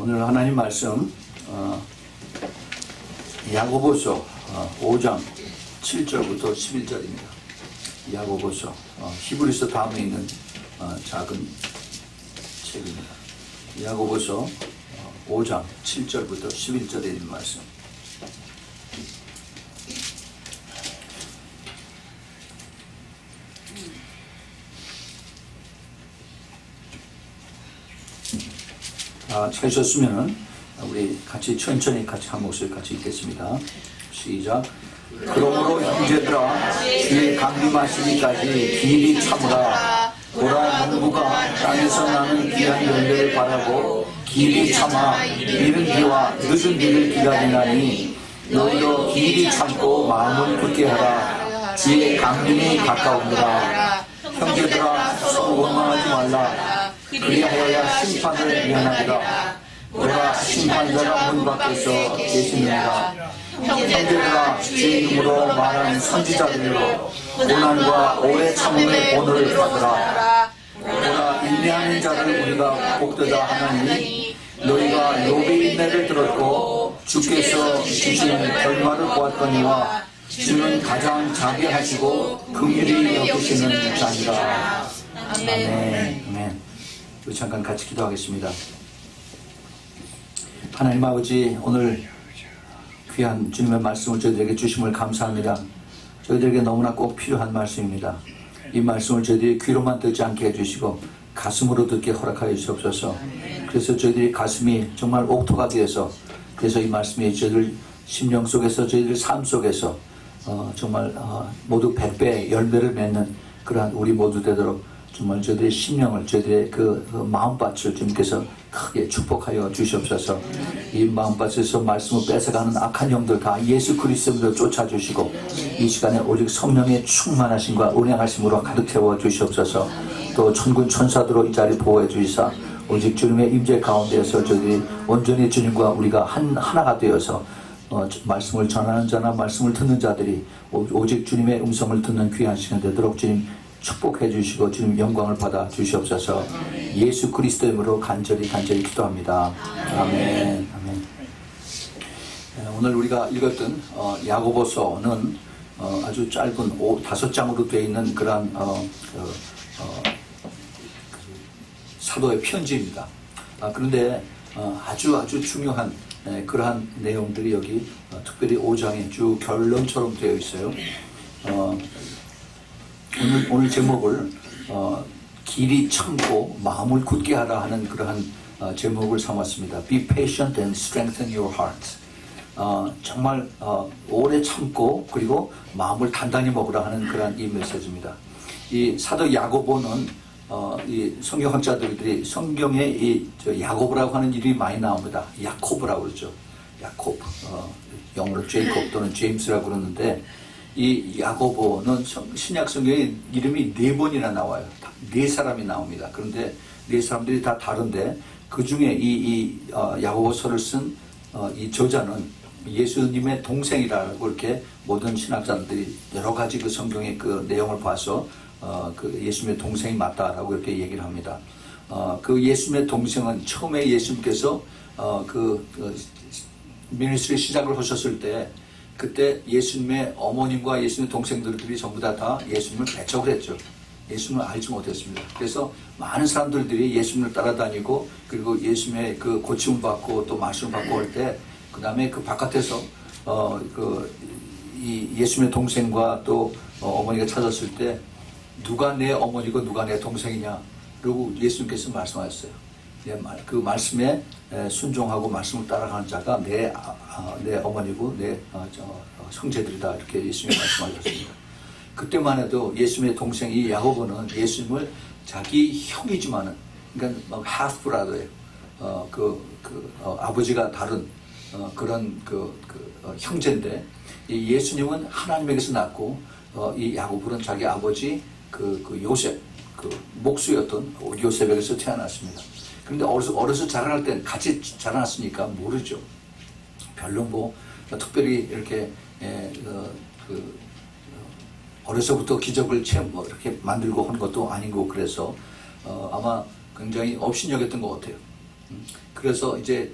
오늘 하나님 말씀 야고보서 5장 7절부터 11절입니다. 야고보서 히브리서 다음에 있는 작은 책입니다. 야고보서 5장 7절부터 11절에 있는 말씀. 찾으셨으면 우리 같이 천천히 같이 한 목소리 같이 읽겠습니다. 시작. 그러므로 형제들아 주의 강림하시기까지 길이 참으라. 보라 농부가 땅에서 나는 귀한 열매를 바라고 길이 참아 이른 비와 늦은 비를 기다리나니 너희도 길이 참고 마음을 굳게 하라. 주의 강림이 가까우니라. 형제들아 서로 원망하지 말라. 그리하여야 심판을 면하리라. 보라 심판자가 문 밖에서 계시느니라. 형제들아 주의 이름으로 말하는 선지자들로 고난과 오래 참음의 본을 받으라. 보라 인내하는 자를 우리가 복되다 하나니 너희가 욥의 인내를 들었고 주께서 주신 결말을 보았거니와 주는 가장 자비하시고 긍휼히 여기시는 자니라. 아멘. 아멘. 우리 잠깐 같이 기도하겠습니다. 하나님 아버지, 오늘 귀한 주님의 말씀을 저희들에게 주심을 감사합니다. 저희들에게 너무나 꼭 필요한 말씀입니다. 이 말씀을 저희들이 귀로만 듣지 않게 해주시고 가슴으로 듣게 허락하여 주시옵소서. 그래서 저희들이 가슴이 정말 옥토가 되어서, 그래서 이 말씀이 저희들 심령 속에서, 저희들 삶 속에서 정말 모두 100배의 열매를 맺는 그러한 우리 모두 되도록 정말 저희들의 심령을, 저희들의 그 마음밭을 주님께서 크게 축복하여 주시옵소서. 이 마음밭에서 말씀을 뺏어가는 악한 영들 다 예수 그리스도로 쫓아주시고 이 시간에 오직 성령의 충만하심과 운행하심으로 가득 채워 주시옵소서. 또 천군 천사들로 이 자리 보호해 주시사 오직 주님의 임재 가운데에서 저희들이 온전히 주님과 우리가 하나가 되어서 말씀을 전하는 자나 말씀을 듣는 자들이 오직 주님의 음성을 듣는 귀한 시간 되도록 주님 축복해 주시고 주님 영광을 받아 주시옵소서. 예수 그리스도 이름으로 간절히 기도합니다. 아멘. 아멘. 오늘 우리가 읽었던 야고보서는 아주 짧은 5장으로 되어 있는 그러한 사도의 편지입니다. 그런데 아주 중요한 그러한 내용들이 여기 특별히 5장에 쭉 결론처럼 되어 있어요. 오늘 제목을 길이 참고 마음을 굳게 하라 하는 그러한 제목을 삼았습니다. Be patient and strengthen your heart. 정말 오래 참고 그리고 마음을 단단히 먹으라 하는 그러한 이 메시지입니다. 이 사도 야고보는 이 성경학자들이 성경에 이 야고보라고 하는 이름이 많이 나옵니다. 야코브라고 그러죠. 야코브, 영어로 제이콥 또는 제임스라고 그러는데 이 야고보는 신약 성경에 이름이 4번이나 나와요. 4사람이 나옵니다. 그런데 4사람들이 다 다른데 그 중에 이 야고보서를 쓴 이 저자는 예수님의 동생이라고 이렇게 모든 신학자들이 여러 가지 그 성경의 그 내용을 봐서 그 예수님의 동생이 맞다라고 이렇게 얘기를 합니다. 그 예수님의 동생은 처음에 예수님께서 그 미니스트리 시작을 하셨을 때 그때 예수님의 어머님과 예수님의 동생들이 전부 다 예수님을 배척을 했죠. 예수님을 알지 못했습니다. 그래서 많은 사람들이 예수님을 따라다니고 그리고 예수님의 그 고침을 받고 또 말씀을 받고 할 때 그 다음에 그 바깥에서 이 예수님의 동생과 또 어머니가 찾았을 때 누가 내 어머니고 누가 내 동생이냐 그리고 예수님께서 말씀하셨어요. 그 말씀에 순종하고 말씀을 따라가는 자가 내 어머니고 내 형제들이다 이렇게 예수님이 말씀하셨습니다. 그때만 해도 예수님의 동생 이 야고보는 예수님을 자기 형이지만은 그러니까 half brother예요. 아버지가 다른 그런 형제인데 이 예수님은 하나님에게서 낳고 이 야고보는 자기 아버지 요셉 목수였던 요셉에게서 태어났습니다. 그런데 어려서 자라날 땐 같이 자라났으니까 모르죠. 별로 특별히 이렇게 어려서부터 기적을 이렇게 만들고 한 것도 아니고 그래서 아마 굉장히 업신여겼던 것 같아요. 그래서 이제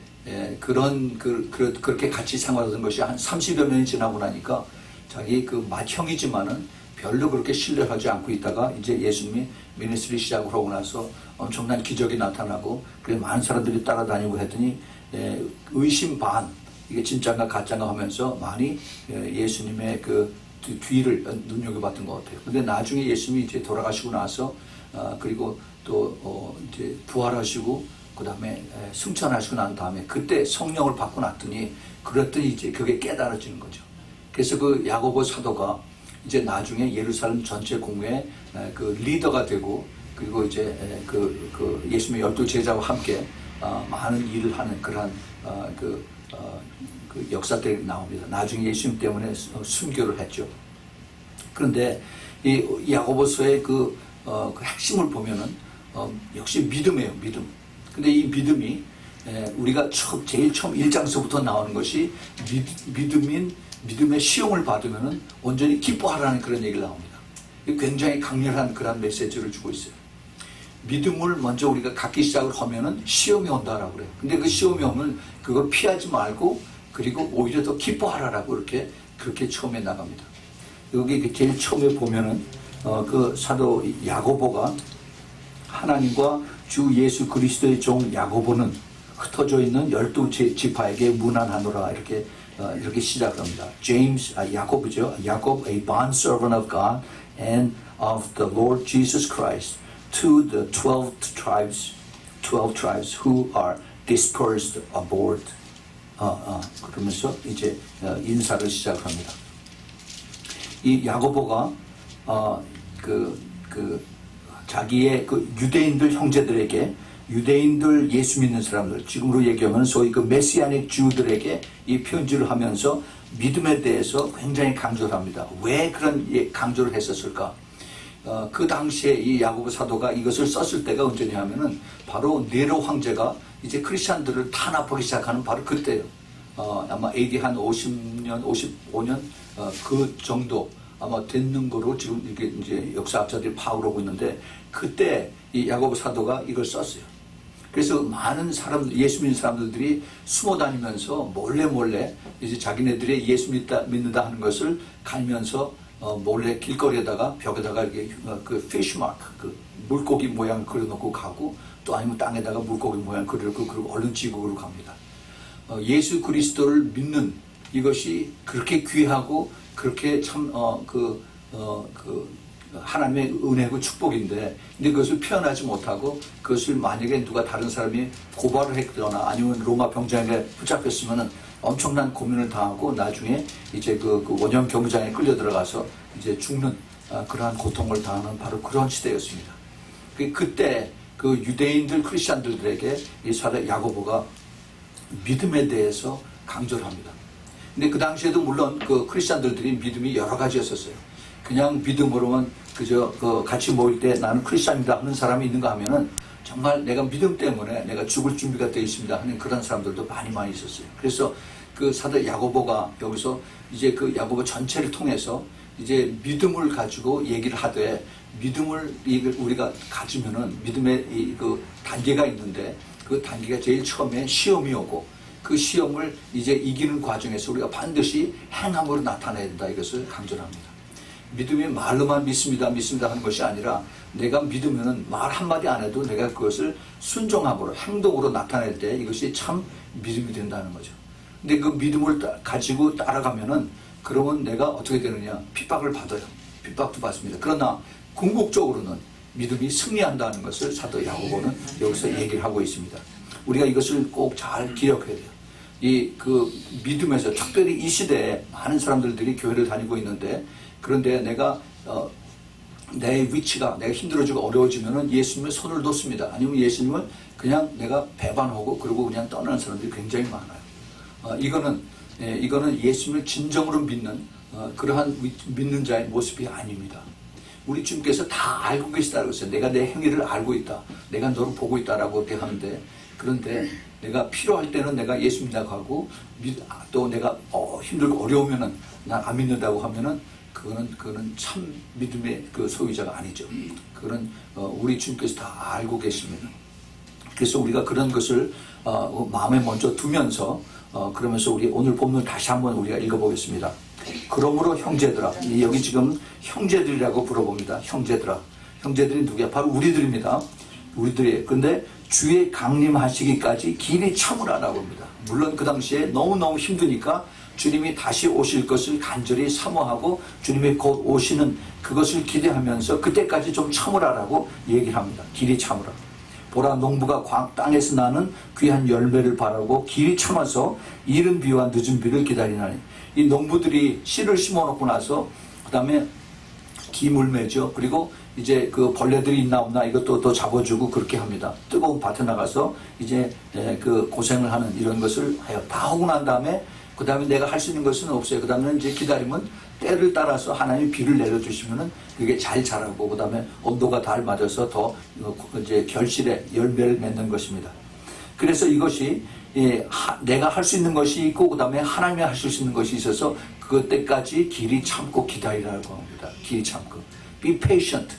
그렇게 같이 생활하던 것이 한 30여 년이 지나고 나니까 자기 그 맏형이지만은 별로 그렇게 신뢰하지 않고 있다가 이제 예수님이 미니스트리 시작을 하고 나서 엄청난 기적이 나타나고 그래서 많은 사람들이 따라다니고 했더니 의심 반 이게 진짜인가 가짜인가 하면서 많이 예수님의 그 뒤를 눈여겨봤던 것 같아요. 근데 나중에 예수님이 이제 돌아가시고 나서 그리고 또 이제 부활하시고 그 다음에 승천하시고 난 다음에 그때 성령을 받고 났더니 그랬더니 이제 그게 깨달아지는 거죠. 그래서 그 야고보 사도가 이제 나중에 예루살렘 전체 공회의 그 리더가 되고 그리고 이제 그 예수님의 12제자와 함께 많은 일을 하는 그러한 그 역사들이 나옵니다. 나중에 예수님 때문에 순교를 했죠. 그런데 이 야고보서의 그 핵심을 보면은 역시 믿음이에요, 믿음. 근데 이 믿음이 우리가 제일 처음 1장서부터 나오는 것이 믿음의 시험을 받으면은 온전히 기뻐하라는 그런 얘기를 나옵니다. 굉장히 강렬한 그런 메시지를 주고 있어요. 믿음을 먼저 우리가 갖기 시작을 하면은 시험이 온다라고 그래요. 근데 그 시험이 오면 그걸 피하지 말고 그리고 오히려 더 기뻐하라라고 그렇게 처음에 나갑니다. 여기 제일 처음에 보면은 그 사도 야고보가 하나님과 주 예수 그리스도의 종 야고보는 흩어져 있는 12지파에게 문안하노라 이렇게 시작합니다. 야곱이죠. 야곱, a bond servant of God and of the Lord Jesus Christ, to the 12 tribes who are dispersed abroad. 그러면서 이제 인사를 시작합니다. 이 야고보가 자기의 그 유대인들 형제들에게 유대인들 예수 믿는 사람들 지금으로 얘기하면 소위 그 메시아닉 주들에게 이 편지를 하면서 믿음에 대해서 굉장히 강조를 합니다. 왜 그런 강조를 했었을까? 그 당시에 이 야고보 사도가 이것을 썼을 때가 언제냐면은 바로 네로 황제가 이제 크리스찬들을 탄압하기 시작하는 바로 그때예요. 아마 AD 한 50년, 55년 그 정도 아마 됐는 거로 지금 이게 이제 역사학자들이 파악을 하고 있는데 그때 이 야고보 사도가 이걸 썼어요. 그래서 많은 사람들, 예수 믿는 사람들이 숨어 다니면서 몰래 이제 자기네들이 예수 믿는다 하는 것을 갈면서 몰래 길거리에다가 벽에다가 이렇게 그 피쉬마크, 그 물고기 모양 그려놓고 가고 또 아니면 땅에다가 물고기 모양 그려놓고 그리고 얼른 지국으로 갑니다. 예수 그리스도를 믿는 이것이 그렇게 귀하고 그렇게 참 하나님의 은혜고 축복인데 근데 그것을 표현하지 못하고 그것을 만약에 누가 다른 사람이 고발을 했거나 아니면 로마 병장에 붙잡혔으면은 엄청난 고민을 당하고 나중에 이제 그 원형 경장에 끌려 들어가서 이제 죽는 그러한 고통을 당하는 바로 그런 시대였습니다. 그때 그 유대인들 크리스찬들에게 이 사도 야고보가 믿음에 대해서 강조를 합니다. 근데 그 당시에도 물론 그 크리스찬들이 믿음이 여러 가지였었어요. 그냥 믿음으로만 그저 같이 모일 때 나는 크리스찬이다 하는 사람이 있는가 하면은 정말 내가 믿음 때문에 내가 죽을 준비가 되어 있습니다 하는 그런 사람들도 많이 있었어요. 그래서 그 사도 야고보가 여기서 이제 그 야고보 전체를 통해서 이제 믿음을 가지고 얘기를 하되 믿음을 우리가 가지면은 믿음의 그 단계가 있는데 그 단계가 제일 처음에 시험이 오고 그 시험을 이제 이기는 과정에서 우리가 반드시 행함으로 나타내야 된다 이것을 강조를 합니다. 믿음이 말로만 믿습니다 하는 것이 아니라 내가 믿으면은 말 한마디 안 해도 내가 그것을 순종함으로 행동으로 나타낼 때 이것이 참 믿음이 된다는 거죠. 근데 그 믿음을 가지고 따라가면은 그러면 내가 어떻게 되느냐? 핍박을 받아요. 핍박도 받습니다. 그러나 궁극적으로는 믿음이 승리한다는 것을 사도 야고보는 여기서 얘기를 하고 있습니다. 우리가 이것을 꼭 잘 기억해야 돼요. 그 믿음에서 특별히 이 시대에 많은 사람들이 교회를 다니고 있는데 그런데 내가 내 위치가 내가 힘들어지고 어려워지면은 예수님의 손을 놓습니다. 아니면 예수님을 그냥 내가 배반하고 그리고 그냥 떠나는 사람들이 굉장히 많아요. 이거는 예수님을 진정으로 믿는 그러한 믿는 자의 모습이 아닙니다. 우리 주님께서 다 알고 계시다고 했어요. 내가 내 행위를 알고 있다. 내가 너를 보고 있다라고 이렇게 하는데 그런데 내가 필요할 때는 내가 예수 믿는다고 하고 또 내가 힘들고 어려우면은 난 안 믿는다고 하면은 그거는 참 믿음의 그 소유자가 아니죠. 그거는 우리 주님께서 다 알고 계십니다. 그래서 우리가 그런 것을 마음에 먼저 두면서 그러면서 우리 오늘 본문 다시 한번 우리가 읽어보겠습니다. 그러므로 형제들아, 여기 지금 형제들이라고 부르봅니다. 형제들아. 형제들이 누구야? 바로 우리들입니다. 우리들이. 근데 주의 강림하시기까지 길이 참으라라고 합니다. 물론 그 당시에 너무너무 힘드니까 주님이 다시 오실 것을 간절히 사모하고 주님이 곧 오시는 그것을 기대하면서 그때까지 좀 참으라라고 얘기를 합니다. 길이 참으라. 보라, 농부가 땅에서 나는 귀한 열매를 바라고 길이 참아서 이른 비와 늦은 비를 기다리나니. 이 농부들이 씨를 심어놓고 나서 그 다음에 기물 매죠. 그리고 이제 그 벌레들이 있나 없나 이것도 또 잡아주고 그렇게 합니다. 뜨거운 밭에 나가서 이제 그 고생을 하는 이런 것을 해요. 다 하고 난 다음에 그 다음에 내가 할 수 있는 것은 없어요. 그 다음에 이제 기다리면 때를 따라서 하나님이 비를 내려주시면은 그게 잘 자라고 그 다음에 온도가 잘 맞아서 더 이제 결실에 열매를 맺는 것입니다. 그래서 이것이 내가 할 수 있는 것이 있고 그 다음에 하나님이 하실 수 있는 것이 있어서 그때까지 길이 참고 기다리라고 합니다. 길이 참고. Be patient.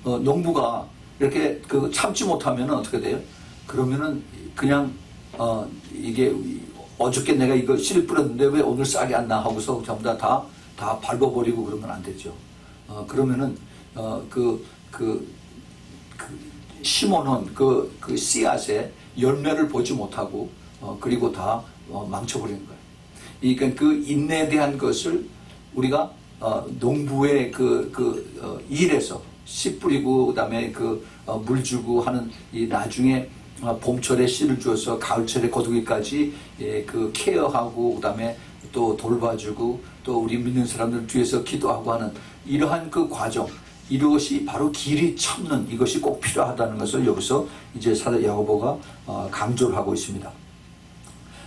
농부가 이렇게 참지 못하면 어떻게 돼요? 그러면은 그냥 이게 어저께 내가 이거 씨를 뿌렸는데 왜 오늘 싹이 안 나 하고서 전부 다 밟아버리고 그러면 안 되죠. 그러면은 심어놓은 그 씨앗에 열매를 보지 못하고 그리고 다 망쳐버리는 거예요. 그러니까 그 인내에 대한 것을 우리가 농부의 일에서 씨 뿌리고 그다음에 물 주고 하는 이 나중에 봄철에 씨를 주어서 가을철에 거두기까지 그 케어하고 그다음에 또 돌봐주고 또 우리 믿는 사람들 뒤에서 기도하고 하는 이러한 그 과정, 이것이 바로 길이 참는 이것이 꼭 필요하다는 것을 여기서 이제 사도 야고보가 강조를 하고 있습니다.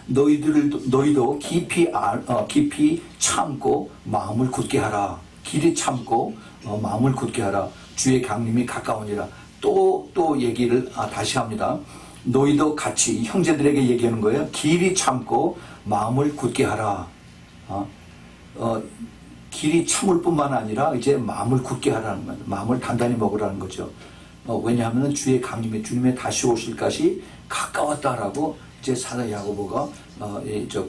너희도 깊이 참고 마음을 굳게 하라. 길이 참고 마음을 굳게 하라. 주의 강림이 가까우니라. 또 얘기를 다시 합니다. 너희도 같이 형제들에게 얘기하는 거예요. 길이 참고 마음을 굳게 하라. 길이 참을 뿐만 아니라 이제 마음을 굳게 하라는 거예요. 마음을 단단히 먹으라는 거죠. 왜냐하면 주의 강림이 주님의 다시 오실 것이 가까웠다라고 이제 사도 야고보가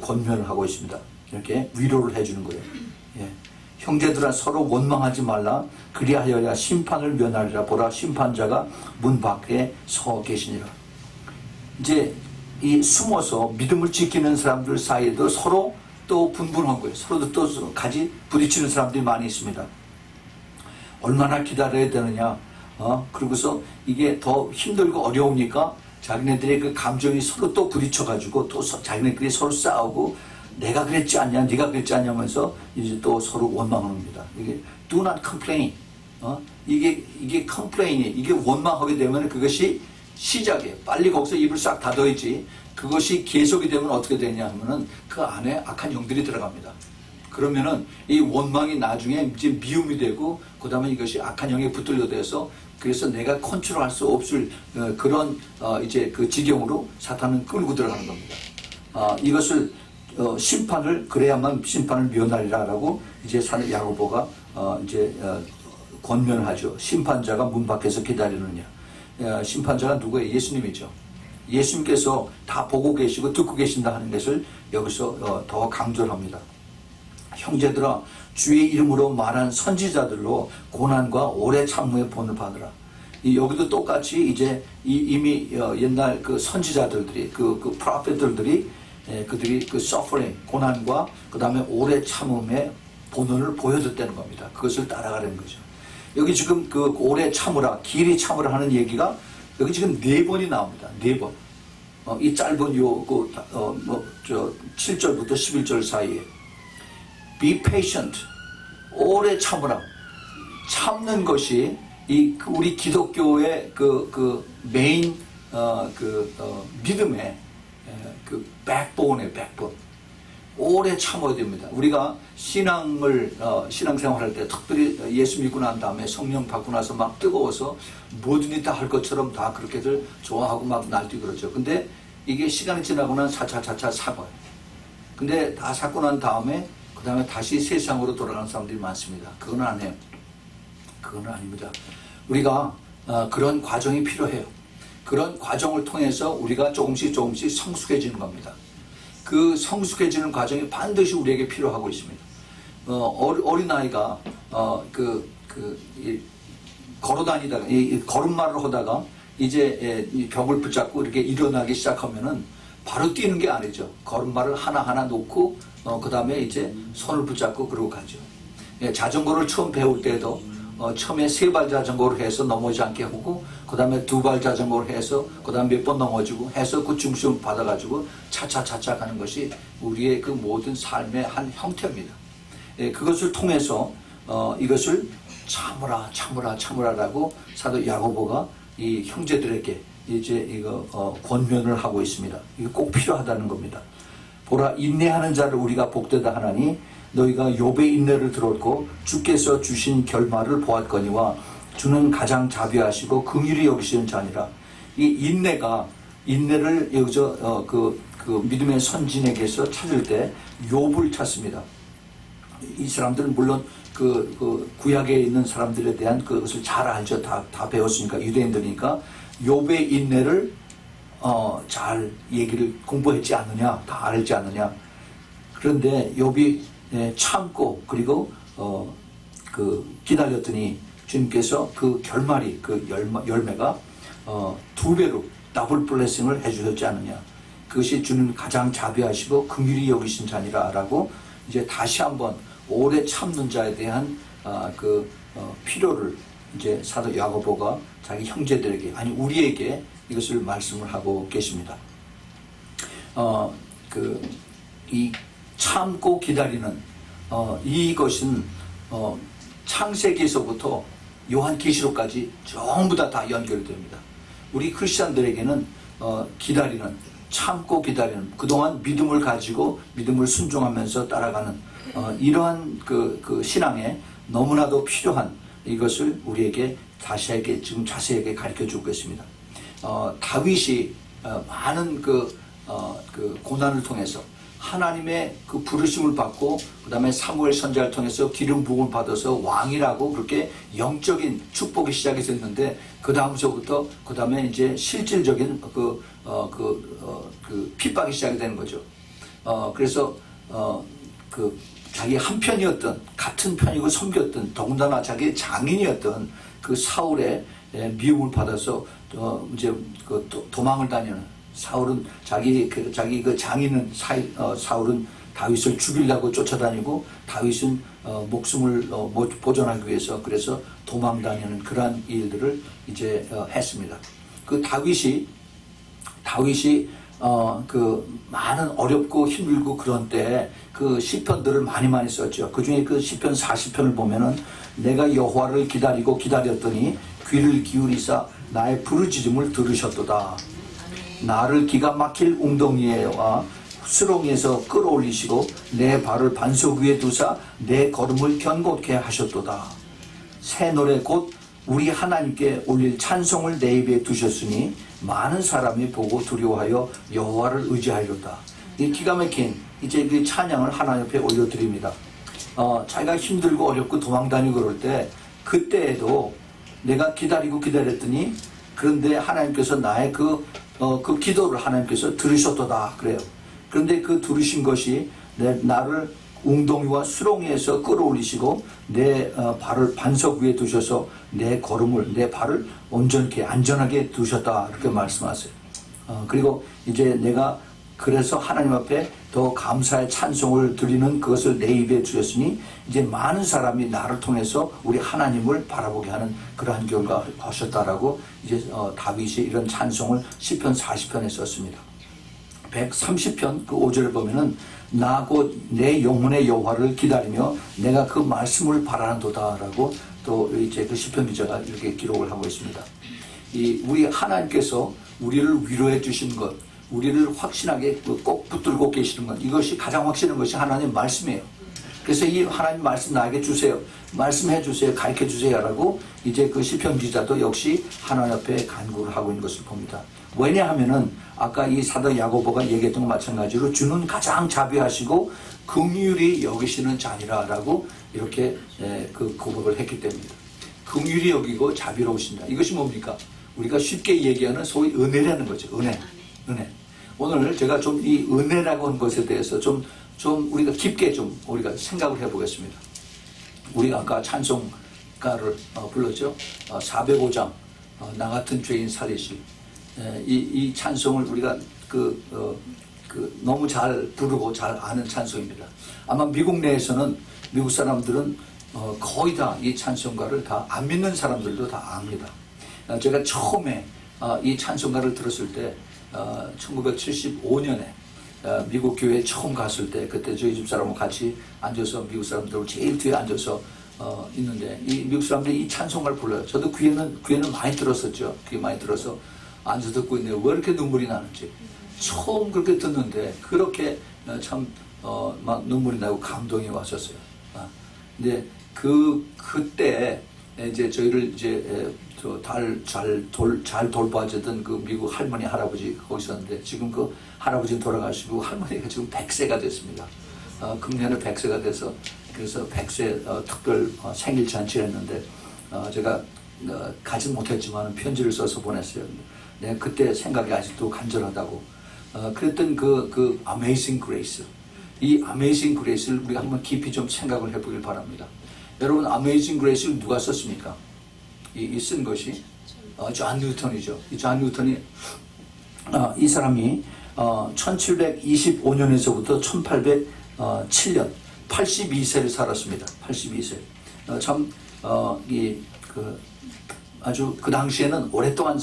권면을 하고 있습니다. 이렇게 위로를 해주는 거예요. 예. 형제들아 서로 원망하지 말라. 그리하여야 심판을 면하리라. 보라, 심판자가 문 밖에 서 계시니라. 이제 이 숨어서 믿음을 지키는 사람들 사이에도 서로 또 분분한 거예요. 서로도 또 가지 부딪히는 사람들이 많이 있습니다. 얼마나 기다려야 되느냐. 그러고서 이게 더 힘들고 어려우니까 자기네들의 그 감정이 서로 또 부딪혀가지고 또 자기네들이 서로 싸우고 내가 그랬지 않냐, 네가 그랬지 않냐면서 이제 또 서로 원망합니다. 이게 do not complain. 이게 complain이 이게 원망하게 되면 그것이 시작이에요. 빨리 거기서 입을 싹 닫아야지. 그것이 계속이 되면 어떻게 되냐 하면은 그 안에 악한 영들이 들어갑니다. 그러면은 이 원망이 나중에 이제 미움이 되고 그 다음에 이것이 악한 영에 붙들려 돼서 그래서 내가 컨트롤할 수 없을 그런 이제 그 지경으로 사탄은 끌고 들어가는 겁니다. 이것을 심판을 그래야만 심판을 면하리라라고 이제 사도 야고보가 이제 권면을 하죠. 심판자가 문 밖에서 기다리느냐. 심판자가 누구예요? 예수님이죠. 예수님께서 다 보고 계시고 듣고 계신다 하는 것을 여기서 더 강조를 합니다. 형제들아 주의 이름으로 말한 선지자들로 고난과 오래 참음의 본을 받으라. 여기도 똑같이 이제 이미 옛날 그 선지자들이 그 프로페트들이 그들이 그 suffering 고난과 그 다음에 오래 참음의 본을 보여줬다는 겁니다. 그것을 따라가는 거죠. 여기 지금 그 오래 참으라, 길이 참으라 하는 얘기가 여기 지금 4번이 나옵니다. 4번. 이 짧은 7절부터 11절 사이에. Be patient. 오래 참으라. 참는 것이 우리 기독교의 메인 믿음의 백본의 백본. 오래 참아야 됩니다. 우리가 신앙생활할 때 특별히 예수 믿고 난 다음에 성령 받고 나서 막 뜨거워서 뭐든지 다 할 것처럼 다 그렇게들 좋아하고 막 날뛰고 그러죠. 근데 이게 시간이 지나고 난 차차 사고요. 근데 다 사고 난 다음에 그 다음에 다시 세상으로 돌아가는 사람들이 많습니다. 그건 안 해요. 그건 아닙니다. 우리가 그런 과정이 필요해요. 그런 과정을 통해서 우리가 조금씩 성숙해지는 겁니다. 그 성숙해지는 과정이 반드시 우리에게 필요하고 있습니다. 어린아이가 걸어다니다가 걸음마를 하다가 이제 벽을 붙잡고 이렇게 일어나기 시작하면은 바로 뛰는 게 아니죠. 걸음마를 하나하나 놓고 그 다음에 이제 손을 붙잡고 그러고 가죠. 자전거를 처음 배울 때도 처음에 3발 자전거를 해서 넘어지지 않게 하고 그 다음에 2발 자전거를 해서 그 다음에 몇 번 넘어지고 해서 그 중심을 받아가지고 차차차차 가는 것이 우리의 그 모든 삶의 한 형태입니다. 그것을 통해서 이것을 참으라라고 사도 야고보가 이 형제들에게 이제 이거 권면을 하고 있습니다. 이게 꼭 필요하다는 겁니다. 보라, 인내하는 자를 우리가 복되다 하나니 너희가 욥의 인내를 들었고 주께서 주신 결말을 보았거니와 주는 가장 자비하시고 긍휼히 여기시는 자니라. 이 인내를 여기서 그 믿음의 선진에게서 찾을 때 욥을 찾습니다. 이 사람들은 물론 그 구약에 있는 사람들에 대한 그것을 잘 알죠. 다 배웠으니까, 유대인들이니까. 욥의 인내를 잘 얘기를 공부했지 않느냐, 다 알지 않느냐. 그런데 욥이 참고 그리고 기다렸더니 주님께서 그 결말이, 그 열매가 2배로 더블 블레싱을 해주셨지 않느냐. 그것이 주는 가장 자비하시고 긍휼히 여기신 자니라라고 이제 다시 한번 오래 참는 자에 대한 필요를 이제 사도 야고보가 자기 형제들에게, 아니 우리에게 이것을 말씀을 하고 계십니다. 이 참고 기다리는 이것은 창세기에서부터 요한계시록까지 전부 다 연결됩니다. 우리 크리스천들에게는 기다리는, 참고 기다리는, 그동안 믿음을 가지고 믿음을 순종하면서 따라가는 이러한 그 신앙에 너무나도 필요한 이것을 우리에게 지금 자세하게 가르쳐 주고 있습니다. 다윗이 많은 그 고난을 통해서 하나님의 그 부르심을 받고 그 다음에 사무엘 선지자를 통해서 기름 부음을 받아서 왕이라고 그렇게 영적인 축복이 시작이 됐는데 그 다음서부터 그 다음에 이제 실질적인 핍박이 시작이 되는 거죠. 그래서 자기 한 편이었던, 같은 편이고 섬겼던, 더군다나 자기 장인이었던 그 사울의 미움을 받아서 이제 도망을 다니는, 사울은 자기 그 장인은 사울은 다윗을 죽이려고 쫓아다니고 다윗은 목숨을 보존하기 위해서 그래서 도망 다니는 그러한 일들을 이제 했습니다. 그 다윗이 그 많은 어렵고 힘들고 그런 때 그 시편들을 많이 썼죠. 그 중에 그 시편 40편을 보면은 내가 여호와를 기다렸더니 귀를 기울이사 나의 부르짖음을 들으셨도다. 나를 기가 막힐 웅덩이와 수렁에서 끌어올리시고 내 발을 반석 위에 두사 내 걸음을 견고케 하셨도다. 새 노래 곧 우리 하나님께 올릴 찬송을 내 입에 두셨으니 많은 사람이 보고 두려워하여 여호와를 의지하리로다. 이 기가 막힌 이제 그 찬양을 하나님 앞에 올려드립니다. 자기가 힘들고 어렵고 도망다니고 그럴 때 그때에도 내가 기다렸더니 그런데 하나님께서 나의 그 기도를 하나님께서 들으셨도다 그래요. 그런데 그 들으신 것이 나를 웅덩이와 수렁에서 끌어올리시고 내 발을 반석 위에 두셔서 내 발을 온전히 안전하게 두셨다 이렇게 말씀하세요. 그리고 이제 내가 그래서 하나님 앞에 더 감사의 찬송을 드리는 그것을 내 입에 주셨으니 이제 많은 사람이 나를 통해서 우리 하나님을 바라보게 하는 그러한 결과 하셨다라고 이제 다윗이 이런 찬송을 시편 40편에 썼습니다. 130편 그 5절을 보면은 나 곧 내 영혼의 여호와를 기다리며 내가 그 말씀을 바라는도다라고 또 이제 그 시편 기자가 이렇게 기록을 하고 있습니다. 우리 하나님께서 우리를 위로해 주신 것, 우리를 확신하게 꼭 붙들고 계시는 것, 이것이 가장 확실한 것이 하나님 말씀이에요. 그래서 이 하나님 말씀 나에게 주세요. 말씀해 주세요. 가르쳐 주세요라고 이제 그 시편 기자도 역시 하나님 앞에 간구를 하고 있는 것을 봅니다. 왜냐하면은 아까 이 사도 야고보가 얘기했던 것 마찬가지로 주는 가장 자비하시고 긍휼히 여기시는 자니라라고 이렇게 그 고백을 했기 때문입니다. 긍휼히 여기고 자비로우신다. 이것이 뭡니까? 우리가 쉽게 얘기하는 소위 은혜라는 거죠. 은혜. 오늘 제가 좀 이 은혜라고 하는 것에 대해서 좀 우리가 깊게 좀 우리가 생각을 해보겠습니다. 우리가 아까 찬송가를 불렀죠. 405장 나 같은 죄인 살리시. 이 찬송을 우리가 너무 잘 부르고 잘 아는 찬송입니다. 아마 미국 내에서는 미국 사람들은 거의 다 이 찬송가를 다 안 믿는 사람들도 다 압니다. 제가 처음에 이 찬송가를 들었을 때 1975년에 미국 교회에 처음 갔을 때 그때 저희 집 사람하고 같이 앉아서 미국 사람들 제일 뒤에 앉아서 있는데 이 미국 사람들이 이 찬송가를 불러요. 저도 귀에는 많이 들었었죠. 귀에 많이 들어서 앉아서 듣고 있는데 왜 이렇게 눈물이 나는지 처음 그렇게 듣는데 그렇게 참 막 눈물이 나고 감동이 왔었어요. 근데 그때 이제 저희를 이제 잘 돌봐주던 그 미국 할머니 할아버지 거기 있었는데 지금 그 할아버지는 돌아가시고 할머니가 지금 100세가 됐습니다. 금년에 100세가 돼서 그래서 100세 특별 생일 잔치를 했는데 제가 가지 못했지만 편지를 써서 보냈어요. 내가 그때 생각이 아직도 간절하다고. 그랬던 그 Amazing Grace, 이 Amazing Grace를 우리가 한번 깊이 좀 생각을 해보길 바랍니다. 여러분, Amazing Grace를 누가 썼습니까? 이 쓴 것이 존 뉴턴이죠. 이 존 뉴턴이 이 사람이 1725년에서부터 1807년 82세를 살았습니다. 82세. 아주 그 당시에는 오랫동안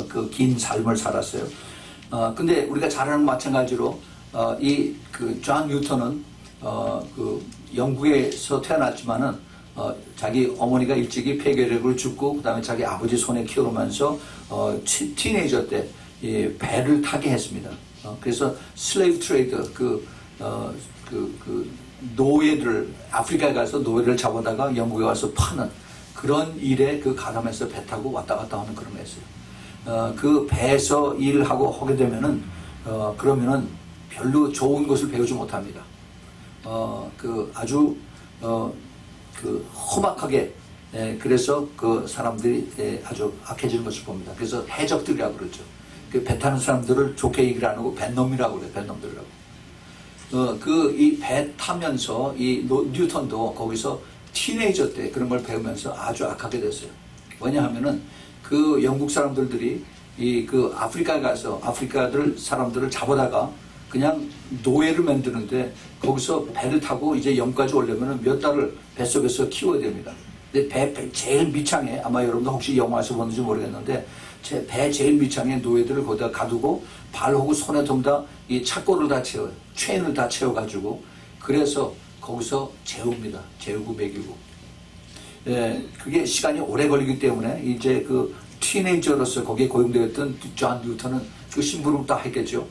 그 긴 삶을 살았어요. 근데 우리가 잘 아는 마찬가지로 존 뉴턴은 그 영국에서 태어났지만은 자기 어머니가 일찍이 폐결핵으로 죽고 그다음에 자기 아버지 손에 키우면서 티네이저 때 배를 타게 했습니다. 그래서 슬레이브 트레이더 노예들 아프리카에 가서 노예를 잡아다가 영국에 와서 파는 그런 일에 가담해서 배 타고 왔다 갔다 하는 그런 애였어요. 그 배에서 일을 하게 되면은 그러면은 별로 좋은 것을 배우지 못합니다. 아주 험악하게 그래서 그 사람들이 아주 악해지는 것을 봅니다. 그래서 해적들이라고 그러죠. 그 배 타는 사람들을 좋게 얘기를 안 하고 뱃놈이라고 그래요. 뱃놈들이라고. 이 배 타면서 이 뉴턴도 거기서 티네이저 때 그런 걸 배우면서 아주 악하게 됐어요. 왜냐하면은 그 영국 사람들이 아프리카에 가서 사람들을 잡아다가 그냥 노예를 만드는데 거기서 배를 타고 이제 영까지 오려면 몇 달을 뱃속에서 키워야 됩니다. 근데 배 제일 밑창에 아마 여러분도 혹시 영화에서 봤는지 모르겠는데 배 제일 밑창에 노예들을 거기다 가두고 발하고 손에 전부 다 이 착고를 다 채워요. 체인을 다 채워가지고 그래서 거기서 재웁니다. 재우고 먹이고. 그게 시간이 오래 걸리기 때문에 이제 그 티네이저로서 거기에 고용되었던 존 뉴턴은 그 심부름 다 했겠죠.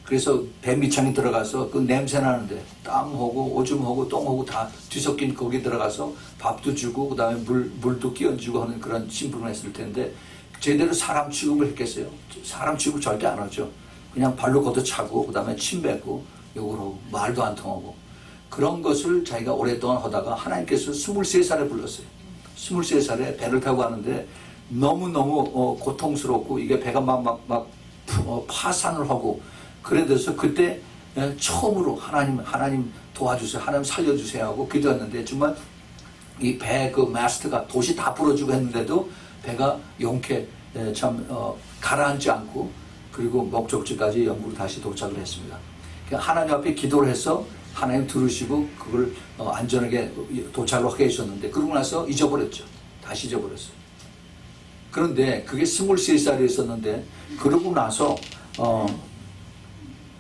그래서 배 밑창에 들어가서 그 냄새 나는데 땀하고 오줌하고 똥하고 다 뒤섞인 거기에 들어가서 밥도 주고 그다음에 물도 끼얹주고 하는 그런 심부름을 했을 텐데 제대로 사람 취급을 했겠어요? 사람 취급 절대 안 하죠. 그냥 발로 걷어차고 그다음에 침 뱉고 욕을 하고 말도 안 통하고 그런 것을 자기가 오랫동안 하다가 하나님께서 23살에 불렀어요. 23살에 배를 타고 가는데 너무너무 고통스럽고 이게 배가 막 파산을 하고 그래 돼서 그때 처음으로 하나님 도와주세요. 하나님 살려주세요 하고 기도했는데 정말 이 배 마스터가 돛이 다 부러지고 했는데도 배가 용케 가라앉지 않고 그리고 목적지까지 영국으로 다시 도착을 했습니다. 하나님 앞에 기도를 해서 하나님 들으시고 그걸 안전하게 도착을 하게 해주셨는데 그러고 나서 잊어버렸죠. 다시 잊어버렸어요. 그런데 그게 23살에 있었는데 그러고 나서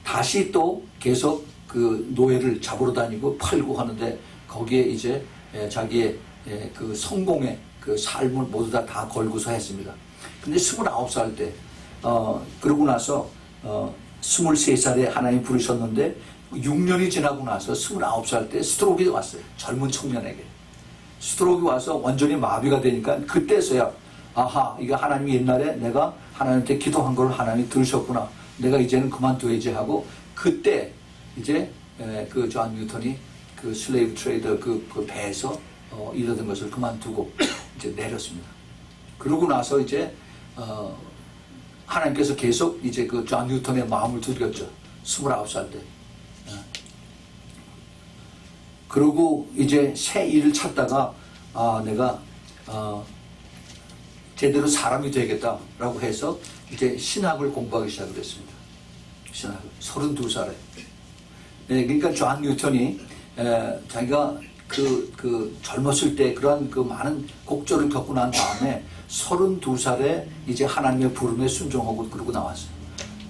다시 또 계속 그 노예를 잡으러 다니고 팔고 하는데 거기에 이제 자기의 그 성공의 그 삶을 모두 다 걸고서 했습니다. 근데 29살 때 그러고 나서 23살에 하나님 부르셨는데 6년이 지나고 나서 29살 때 스트로크가 왔어요. 젊은 청년에게. 스트로크가 와서 완전히 마비가 되니까 그때서야 아하, 이거 하나님이 옛날에 내가 하나님한테 기도한 걸 하나님이 들으셨구나. 내가 이제는 그만둬야지 하고 그때 이제 그 존 뉴턴이 그 슬레이브 트레이더 그 배에서 일하던 것을 그만두고 이제 내렸습니다. 그러고 나서 이제 하나님께서 계속 이제 그 존 뉴턴의 마음을 두드렸죠. 29살 때. 그러고 이제 새 일을 찾다가 내가 제대로 사람이 되겠다라고 해서 이제 신학을 공부하기 시작을 했습니다. 신학을 32살에. 그러니까 존 뉴턴이 자기가 그 젊었을 때 그러한 그 많은 곡절을 겪고 난 다음에 32살에 이제 하나님의 부름에 순종하고 그러고 나왔어요.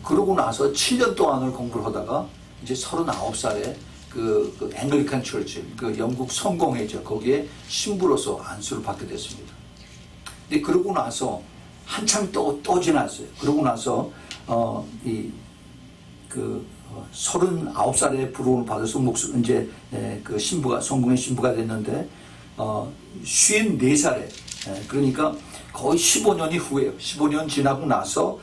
그러고 나서 7년 동안을 공부를 하다가 이제 39살에 그 앵글리칸 처치, 그 영국 성공회죠. 거기에 신부로서 안수를 받게 됐습니다. 근데 그러고 나서 한참 또 지났어요. 그러고 나서 39살에 부름을 받아서 이제 그 신부가 성공의 신부가 됐는데 54살에 그러니까 거의 15년이 후에요. 15년 지나고 나서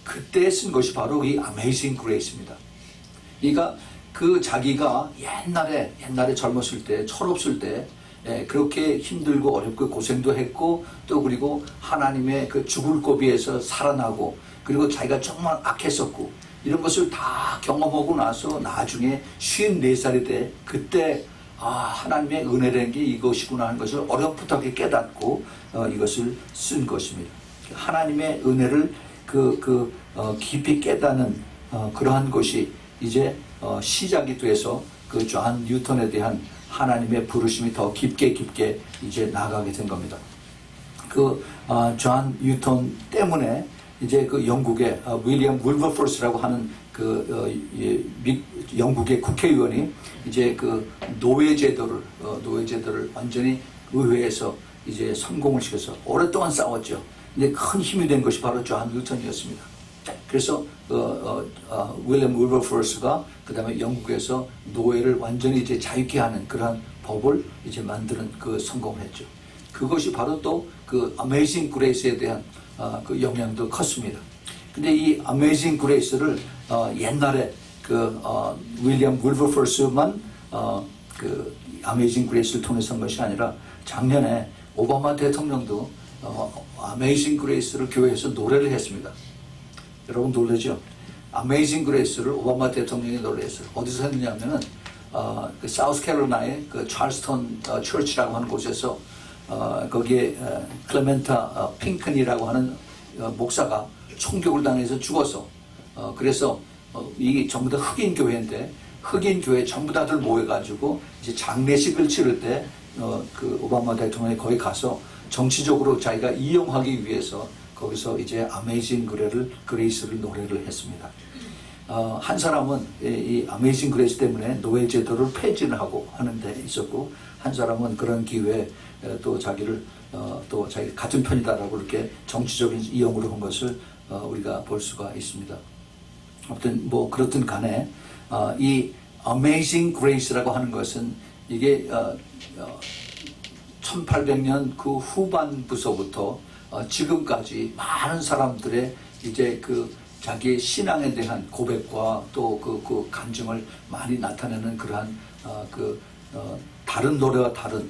그때 쓴 것이 바로 이 Amazing Grace입니다. 그러니까 그 자기가 옛날에 젊었을 때, 철없을 때 그렇게 힘들고 어렵고 고생도 했고 또 그리고 하나님의 그 죽을 고비에서 살아나고 그리고 자기가 정말 악했었고 이런 것을 다 경험하고 나서 나중에 54살이 돼 그때 하나님의 은혜라는 게 이것이구나 하는 것을 어렴풋하게 깨닫고 이것을 쓴 것입니다. 하나님의 은혜를 깊이 깨닫는 그러한 것이 이제 시작이 돼서 그 존 뉴턴에 대한 하나님의 부르심이 더 깊게 이제 나가게 된 겁니다. 존 뉴턴 때문에 이제 그 영국의 윌리엄 윌버포스라고 하는 영국의 국회의원이 이제 그 노예제도를 완전히 의회에서 이제 성공을 시켜서 오랫동안 싸웠죠. 근데 큰 힘이 된 것이 바로 존 뉴턴이었습니다. 그래서 윌리엄 윌버포스가 그 다음에 영국에서 노예를 완전히 이제 자유케 하는 그러한 법을 이제 만드는 그 성공을 했죠. 그것이 바로 또 그 Amazing Grace에 대한 그 영향도 컸습니다. 근데 이 Amazing Grace를 옛날에 윌리엄 윌버포스만 그 Amazing Grace를 통해서 한 것이 아니라 작년에 오바마 대통령도 Amazing Grace를 교회에서 노래를 했습니다. 여러분 놀라죠? Amazing Grace를 오바마 대통령이 노래했어요. 어디서 했느냐면은 그 사우스캐롤라이나의 그 찰스턴 처치라고 하는 곳에서 거기에 클레멘타 핑크니라고 하는 목사가 총격을 당해서 죽어서 그래서 이게 전부 다 흑인 교회인데 흑인 교회 전부 다들 모여가지고 이제 장례식을 치를 때 그 오바마 대통령이 거기 가서 정치적으로 자기가 이용하기 위해서 거기서 이제 Amazing Grace를 노래를 했습니다. 한 사람은 이 Amazing Grace 때문에 노예 제도를 폐지를 하고 하는 데 있었고 한 사람은 그런 기회에 또 자기를 또 자기 같은 편이다라고 이렇게 정치적인 이용으로 한 것을 우리가 볼 수가 있습니다. 아무튼 뭐 그렇든 간에 이 Amazing Grace라고 하는 것은 이게 1800년 그 후반부서부터 지금까지 많은 사람들의 이제 그 자기의 신앙에 대한 고백과 또 그 간증을 많이 나타내는 그러한 다른 노래와 다른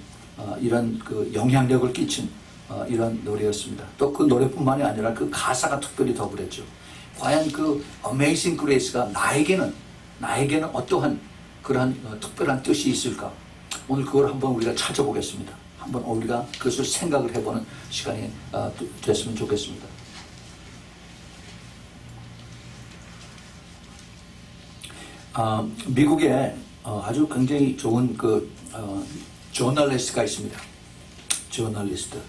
이런 그 영향력을 끼친 이런 노래였습니다. 또 그 노래뿐만이 아니라 그 가사가 특별히 더 그랬죠. 과연 그 Amazing Grace가 나에게는 어떠한 그러한 특별한 뜻이 있을까? 오늘 그걸 한번 우리가 찾아보겠습니다. 한번 우리가 그것을 생각을 해보는 시간이 됐으면 좋겠습니다. 미국에 아주 굉장히 좋은 그 저널리스트가 있습니다. 저널리스트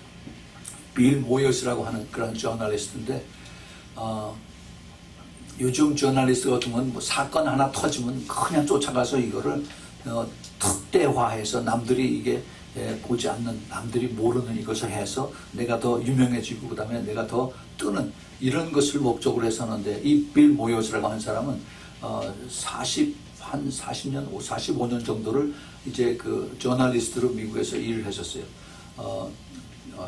빌 모여스라고 하는 그런 저널리스트인데 요즘 저널리스트 같은 건 뭐 사건 하나 터지면 그냥 쫓아가서 이거를 특대화해서 남들이 이게 보지 않는 남들이 모르는 이것을 해서 내가 더 유명해지고 그 다음에 내가 더 뜨는 이런 것을 목적으로 해서 하는데 이 빌 모여스라고 하는 사람은 40년, 45년 정도를 이제 그 저널리스트로 미국에서 일을 했었어요.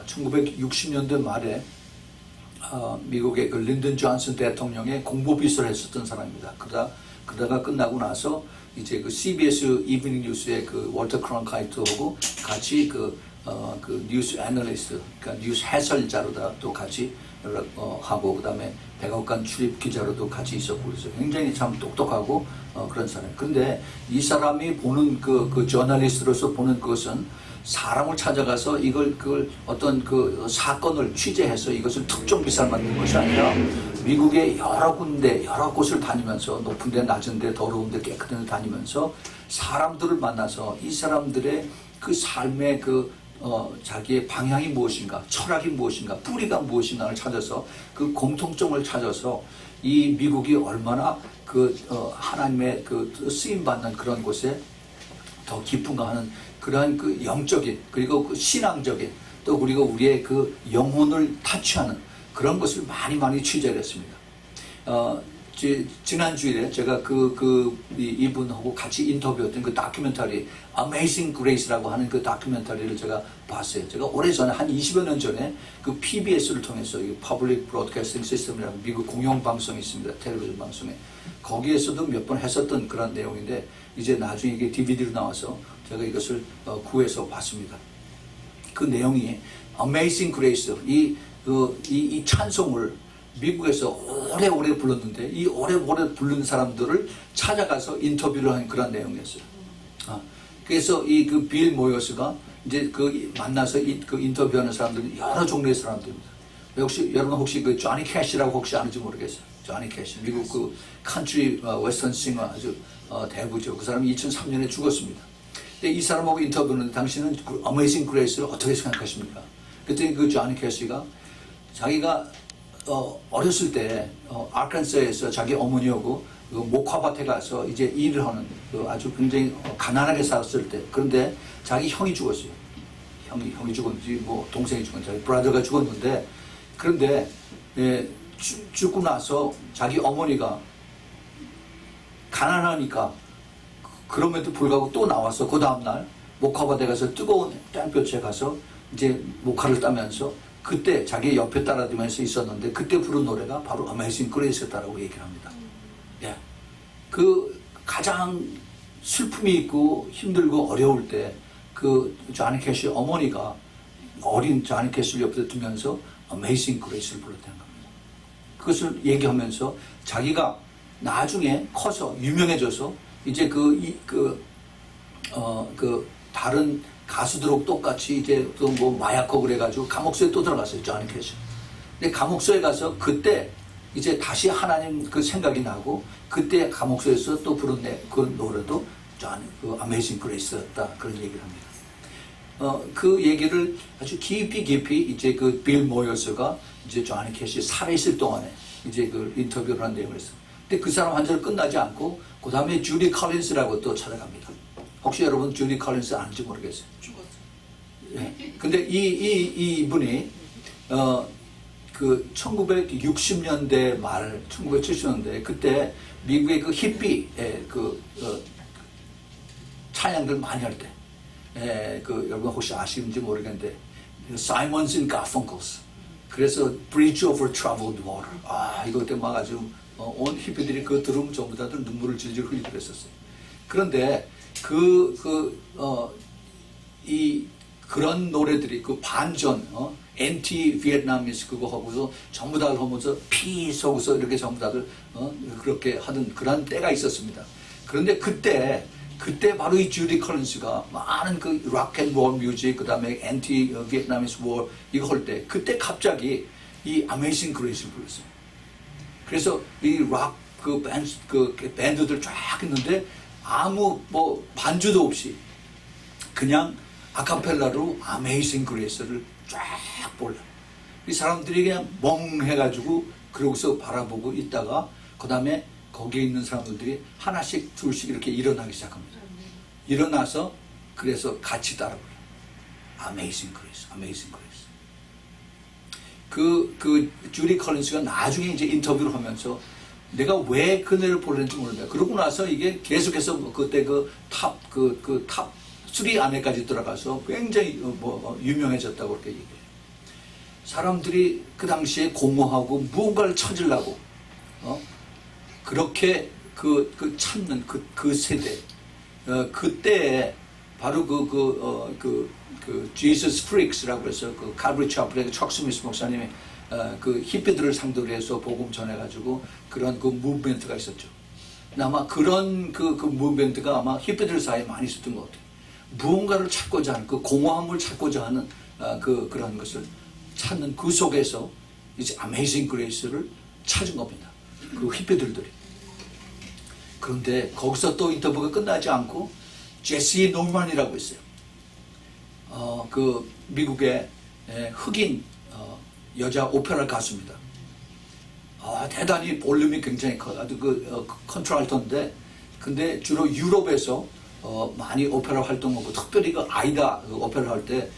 1960년대 말에 미국의 그 린든 존슨 대통령의 공보비서를 했었던 사람입니다. 그러다가 끝나고 나서 이제 그 CBS 이브닝 뉴스의 그 월터 크론카이트하고 같이 그 그 뉴스 애널리스트, 그러니까 뉴스 해설자로다 또 같이 하고 그다음에 백악관 출입 기자로도 같이 있었고 그래서 굉장히 참 똑똑하고 그런 사람. 그런데 이 사람이 보는 그 저널리스트로서 보는 것은 사람을 찾아가서 그걸 어떤 그 사건을 취재해서 이것을 특정 기사를 만드는 것이 아니라 미국의 여러 군데 여러 곳을 다니면서 높은 데 낮은 데 더러운 데 깨끗한 데 다니면서 사람들을 만나서 이 사람들의 그 삶의 자기의 방향이 무엇인가, 철학이 무엇인가, 뿌리가 무엇인가를 찾아서 그 공통점을 찾아서 이 미국이 얼마나 하나님의 쓰임 받는 그런 곳에 더 깊은가 하는 그러한 그 영적인 그리고 그 신앙적인 또 그리고 우리의 그 영혼을 타취하는 그런 것을 많이 취재를 했습니다. 지난 주일에 제가 이분하고 같이 인터뷰했던 그 다큐멘터리 Amazing Grace라고 하는 그 다큐멘터리를 제가 봤어요. 제가 오래전에 한 20여 년 전에 그 PBS를 통해서 이 Public Broadcasting System이라는 미국 공영방송이 있습니다. 텔레비전 방송에. 거기에서도 몇 번 했었던 그런 내용인데 이제 나중에 이게 DVD로 나와서 제가 이것을 구해서 봤습니다. 그 내용이 Amazing Grace, 이 찬송을 미국에서 오래오래 불렀는데 이 오래오래 부른 사람들을 찾아가서 인터뷰를 한 그런 내용이었어요. 그래서 그 빌 모여스가 이제 만나서 인터뷰하는 사람들은 여러 종류의 사람들입니다. 여러분 혹시 그 조니 캐시라고 혹시 아는지 모르겠어요. 조니 캐시, 미국 그 컨트리 웨스턴 싱어 아주 대부죠. 그 사람이 2003년에 죽었습니다. 근데 이 사람하고 인터뷰하는데 당신은 그 어메이징 그레이스를 어떻게 생각하십니까? 그때 그 조니 캐시가 자기가 어렸을 때 아칸사에서 자기 어머니하고 그 목화밭에 가서 이제 일을 하는 아주 굉장히 가난하게 살았을 때 그런데 자기 형이 죽었어요. 형이 죽었는지 뭐 동생이 죽었는지 자기 브라더가 죽었는데 그런데 죽고 나서 자기 어머니가 가난하니까 그럼에도 불구하고 또 나와서 그 다음날 목화밭에 가서 뜨거운 땡볕에 가서 이제 목화를 따면서 그때 자기 옆에 따라다니면서 있었는데 그때 부른 노래가 바로 Amazing Grace였다라고 얘기를 합니다. 예. 그 가장 슬픔이 있고 힘들고 어려울 때 그 조니 캐시 어머니가 어린 조니 캐시를 옆에 두면서 Amazing Grace를 불렀다는 겁니다. 그것을 얘기하면서 자기가 나중에 커서 유명해져서 이제 다른 가수들하고 똑같이 이제 또 뭐 마약하고 그래가지고 감옥소에 또 들어갔어요. 조니 캐시. 근데 감옥소에 가서 그때 이제 다시 하나님 그 생각이 나고 그때 감옥소에서 또 부른 그 노래도 Amazing Grace였다 그런 얘기를 합니다. 그 얘기를 아주 깊이 이제 그 빌 모여스가 이제 조니 캐시 살아있을 동안에 이제 그 인터뷰를 한 내용을 했어요. 근데 그 사람 한 절 끝나지 않고 그 다음에 주디 컬린스라고 또 찾아갑니다. 혹시 여러분 주디 컬린스 아는지 모르겠어요. 예. 근데 이분이 그 1960년대 말 1970년대 그때 미국의 그 히피의 찬양들 많이 할 때 여러분 혹시 아시는지 모르겠는데 사이먼스 앤 가펑클스 그래서 Bridge Over Troubled Water 이거 그때 막 아주 온 히피들이 그거 들으면 전부 다들 눈물을 질질 흘리고 그랬었어요. 그런데 그런 노래들이 그 반전 엔티 비엔나미스 그거 하고서 전부 다 하면서 피스 하고서 이렇게 전부 다들 그렇게 하던 그런 때가 있었습니다. 그런데 그때 바로 이 주디 컬린스가 많은 그 락앤롤 뮤직 그다음에 엔티 비엔나미스 워 이거 할 때 그때 갑자기 이 Amazing Grace를 불렀어요. 그래서 이 락 그 밴드들 쫙 있는데 아무 뭐 반주도 없이 그냥 아카펠라로 Amazing Grace를 쫙 불러. 이 사람들이 그냥 멍해가지고 그러고서 바라보고 있다가 그 다음에 거기에 있는 사람들이 하나씩 둘씩 이렇게 일어나기 시작합니다. 일어나서 그래서 같이 따라 불러요. Amazing Grace, Amazing Grace. 그 주디 컬린스가 나중에 이제 인터뷰를 하면서 내가 왜 그 노래를 부르는지 모르는데 그러고 나서 이게 계속해서 그때 탑 3 안에까지 들어가서 굉장히 유명해졌다고 그렇게 얘기해요. 사람들이 그 당시에 공허하고 무언가를 찾으려고 그렇게 찾는 그 세대 그때에 바로 Jesus Freaks라고 해서 그 칼브리 차플의 척 스미스 목사님이 그 히피들을 상대로 해서 복음 전해가지고 그런 그 무브멘트가 있었죠. 아마 그런 그 무브멘트가 아마 히피들 사이에 많이 있었던 것 같아요. 무언가를 찾고자 하는 그 공허함을 찾고자 하는 그런 것을 찾는 그 속에서 이제 Amazing Grace를 찾은 겁니다. 그 히피들이. 그런데 거기서 또 인터뷰가 끝나지 않고 제시 노만이라고 있어요. 그 미국의 흑인 여자 오페라 가수입니다. 대단히 볼륨이 굉장히 커요. 아주 컨트랄토인데, 근데 주로 유럽에서 많이 오페라 활동하고, 특별히 그 아이다 오페라 할 때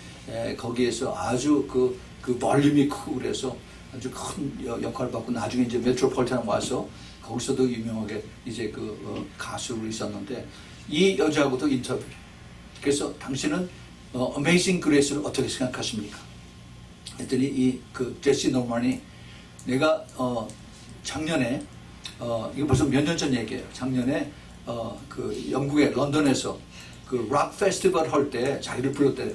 거기에서 아주 그 볼륨이 크고 그래서 아주 큰 역할을 받고, 나중에 이제 메트로폴리탄 와서 거기서도 유명하게 이제 가수로 있었는데, 이 여자하고도 인터뷰를. 그래서 당신은 Amazing Grace를 어떻게 생각하십니까? 했더니 제시 노만이 내가 작년에 이거 벌써 몇 년 전 얘기예요. 작년에 그 영국의 런던에서 그 락 페스티벌 할 때 자기를 불렀대요.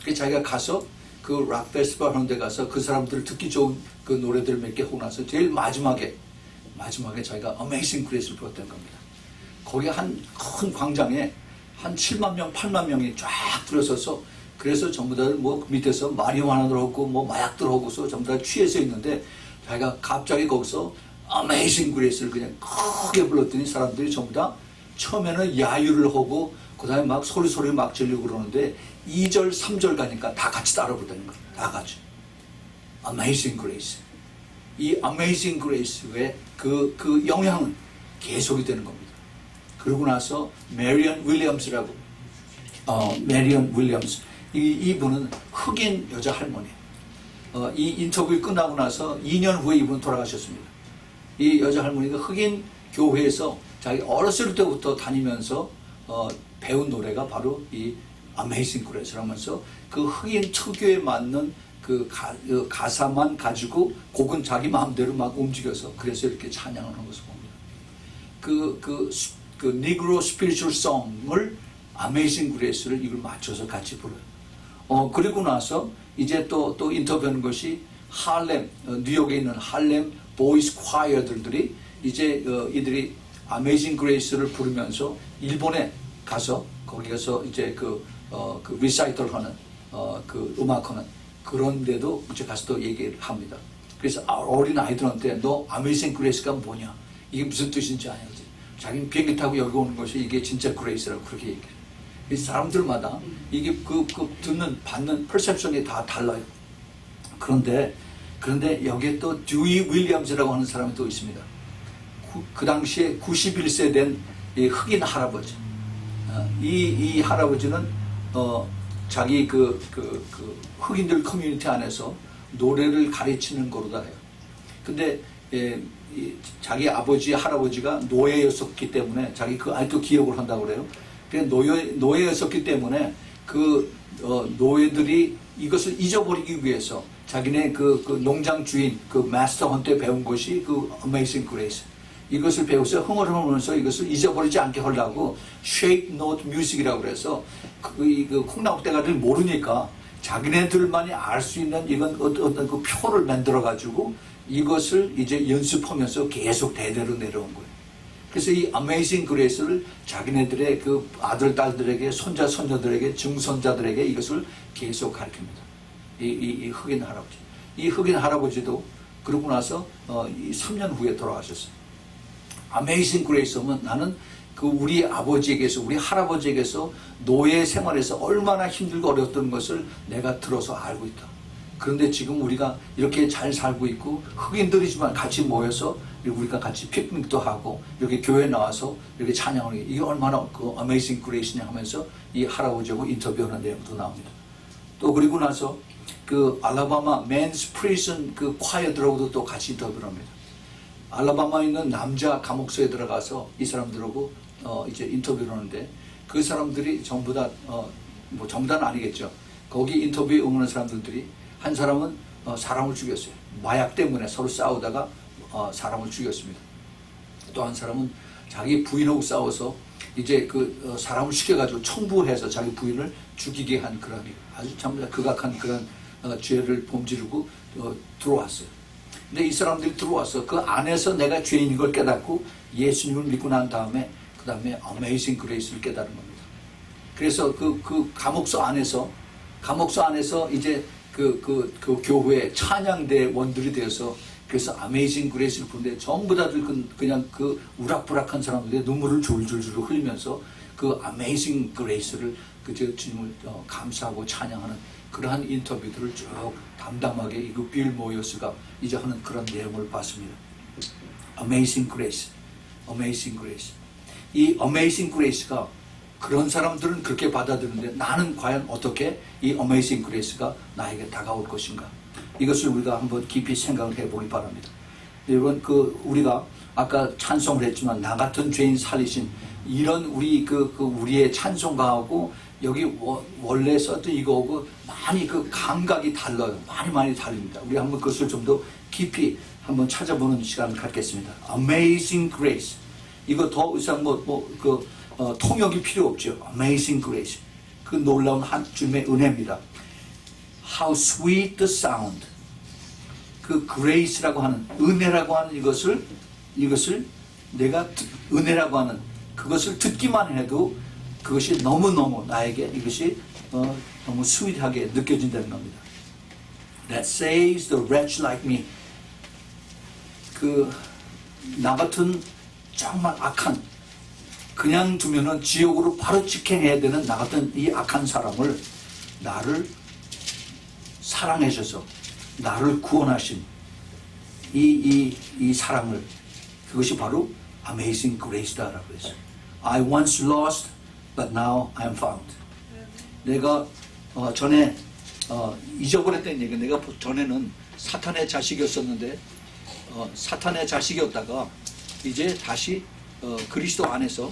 그래서 자기가 가서 그 락 페스티벌 하는 데 가서 그 사람들 듣기 좋은 그 노래들 몇 개 하고 나서 제일 마지막에 자기가 Amazing Grace를 불렀다는 겁니다. 거기 한 큰 광장에 한 7만 명, 8만 명이 쫙 들어서서, 그래서 전부 다 뭐 밑에서 마리화나를 하고 뭐 마약들 하고서 전부 다 취해서 있는데, 자기가 갑자기 거기서 Amazing Grace를 그냥 크게 불렀더니 사람들이 전부 다 처음에는 야유를 하고 그 다음에 막 소리 막 지르고 그러는데 2절, 3절 가니까 다 같이 따라 부르는 거예요. 다 같이. Amazing Grace. 이 Amazing Grace의 그 영향은 계속이 되는 겁니다. 그러고 나서 메리언 윌리엄스라고, 메리언 윌리엄스. 이분은 흑인 여자 할머니예요. 이 인터뷰 끝나고 나서 2년 후에 이분은 돌아가셨습니다. 이 여자 할머니가 흑인 교회에서 자기 어렸을 때부터 다니면서 배운 노래가 바로 이 Amazing Grace를 하면서 그 흑인 특유에 맞는 그 가사만 가지고 곡은 자기 마음대로 막 움직여서 그래서 이렇게 찬양을 하는 것을 봅니다. 그 Negro Spiritual Song을 Amazing Grace를 이걸 맞춰서 같이 불러요. 그리고 나서 이제 또 인터뷰하는 것이 할렘, 뉴욕에 있는 할렘 보이스 콰이어들이 이제 이들이 Amazing Grace를 부르면서 일본에 가서 거기 가서 이제 그 리사이털 하는 그 음악하는 그런 데도 이제 가서 또 얘기를 합니다. 그래서 어린 아이들한테 너 Amazing Grace가 뭐냐? 이게 무슨 뜻인지 아냐지. 자기는 비행기 타고 여기 오는 것이 이게 진짜 그레이스라고 그렇게 얘기해요. 사람들마다 이게 받는 퍼셉션이 다 달라요. 그런데 여기에 또 듀이 윌리엄스라고 하는 사람이 또 있습니다. 그 당시에 91세 된 이 흑인 할아버지. 이 할아버지는 자기 흑인들 커뮤니티 안에서 노래를 가르치는 거로다 해요. 근데 자기 아버지, 할아버지가 노예였었기 때문에 자기 아직도 기억을 한다고 그래요. 노예였었기 때문에 노예들이 이것을 잊어버리기 위해서 자기네 그 농장 주인, 그 마스터한테 배운 것이 그 Amazing Grace. 이것을 배워서 흥얼흥얼하면서 이것을 잊어버리지 않게 하려고 Shape Note Music이라고 그래서 그 콩나물대가를 모르니까 자기네들만이 알 수 있는 이건 어떤 그 표를 만들어 가지고 이것을 이제 연습하면서 계속 대대로 내려온 거예요. 그래서 이 Amazing Grace를 자기네들의 그 아들, 딸들에게, 손자, 손녀들에게, 증손자들에게 이것을 계속 가르칩니다. 이 흑인 할아버지. 이 흑인 할아버지도 그러고 나서 3년 후에 돌아가셨어요. Amazing Grace 하면 나는 우리 아버지에게서, 우리 할아버지에게서 노예 생활에서 얼마나 힘들고 어려웠던 것을 내가 들어서 알고 있다. 그런데 지금 우리가 이렇게 잘 살고 있고 흑인들이지만 같이 모여서 우리가 같이 피크닉도 하고 이렇게 교회 나와서 이렇게 찬양을 해. 이게 얼마나 Amazing Grace냐 하면서 이 할아버지하고 인터뷰하는 내용도 나옵니다. 또 그리고 나서 알라바마 Men's Prison 콰이어들하고도 또 같이 인터뷰를 합니다. 알라바마에 있는 남자 감옥소에 들어가서 이 사람들하고 이제 인터뷰를 하는데 그 사람들이 전부 다 뭐 전부 다는 아니겠죠. 거기 인터뷰에 응하는 사람들이 한 사람은 사람을 죽였어요. 마약 때문에 서로 싸우다가 사람을 죽였습니다. 또 한 사람은 자기 부인하고 싸워서 이제 사람을 시켜가지고 청부해서 자기 부인을 죽이게 한 그런 아주 참 극악한 그런 죄를 범지르고 들어왔어요. 근데 이 사람들이 들어와서 그 안에서 내가 죄인인 걸 깨닫고 예수님을 믿고 난 다음에 그 다음에 어메이징 그레이스를 깨달은 겁니다. 그래서 그 감옥소 안에서 이제 그 교회 찬양대 원들이 되어서 그래서 어메이징 그레이스를 부르는데 전부 다들 그냥 그 우락부락한 사람들의 눈물을 줄줄줄 흘리면서 그 어메이징 그레이스를 주님을 감사하고 찬양하는 그러한 인터뷰들을 쭉 담담하게 이거 빌 모여스가 이제 하는 그런 내용을 봤습니다. Amazing Grace, Amazing Grace. 이 Amazing Grace가 그런 사람들은 그렇게 받아들이는데 나는 과연 어떻게 이 Amazing Grace가 나에게 다가올 것인가? 이것을 우리가 한번 깊이 생각을 해보기 바랍니다. 여러분 우리가 아까 찬송을 했지만 나 같은 죄인 살리신 이런 우리의 찬송가하고 여기 원래 썼던 이거하고 많이 감각이 달라요. 많이 다릅니다. 우리 한번 그것을 좀 더 깊이 한번 찾아보는 시간을 갖겠습니다. Amazing Grace. 이거 더 이상 통역이 필요 없죠. Amazing Grace. 그 놀라운 한 주님의 은혜입니다. How sweet the sound. 그 Grace라고 하는 은혜라고 하는 이것을 내가 은혜라고 하는 그것을 듣기만 해도 그것이 너무너무 나에게 이것이 너무 스윗하게 느껴진다는 겁니다. That saves the wretch like me. 나 같은 정말 악한 그냥 두면은 지옥으로 바로 직행해야 되는 나 같은 이 악한 사람을 나를 사랑하셔서 나를 구원하신 이 사랑을 그것이 바로 Amazing Grace다라고 했어요. I once lost, but now I am found. 내가 전에 잊어버렸다는 얘기. 내가 전에는 사탄의 자식이었었는데 사탄의 자식이었다가 이제 다시 그리스도 안에서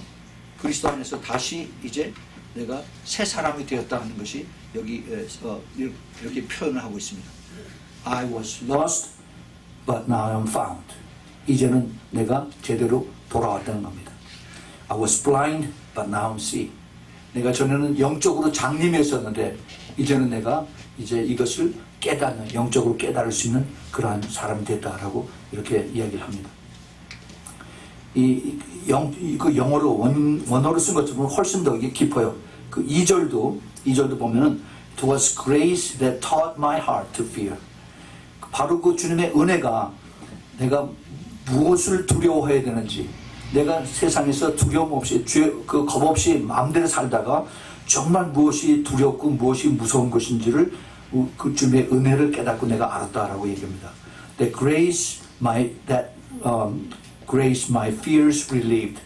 다시 이제 내가 새 사람이 되었다는 것이 여기 이렇게 표현을 하고 있습니다. I was lost, but now I am found. 이제는 내가 제대로 돌아왔다는 겁니다. I was blind, but now I see. 내가 전에는 영적으로 장님이었었는데 이제는 내가 이제 이것을 깨닫는 영적으로 깨달을 수 있는 그러한 사람이 됐다라고 이렇게 이야기를 합니다. 그 영어로 원어로 쓴 것처럼 훨씬 더 이게 깊어요. 그 2절도 보면은 It was grace that taught my heart to fear. 바로 그 주님의 은혜가 내가 무엇을 두려워해야 되는지, 내가 세상에서 두려움 없이 겁 없이 마음대로 살다가 정말 무엇이 두렵고 무엇이 무서운 것인지를 그 주님의 은혜를 깨닫고 내가 알았다라고 얘기합니다. That grace my fears relieved.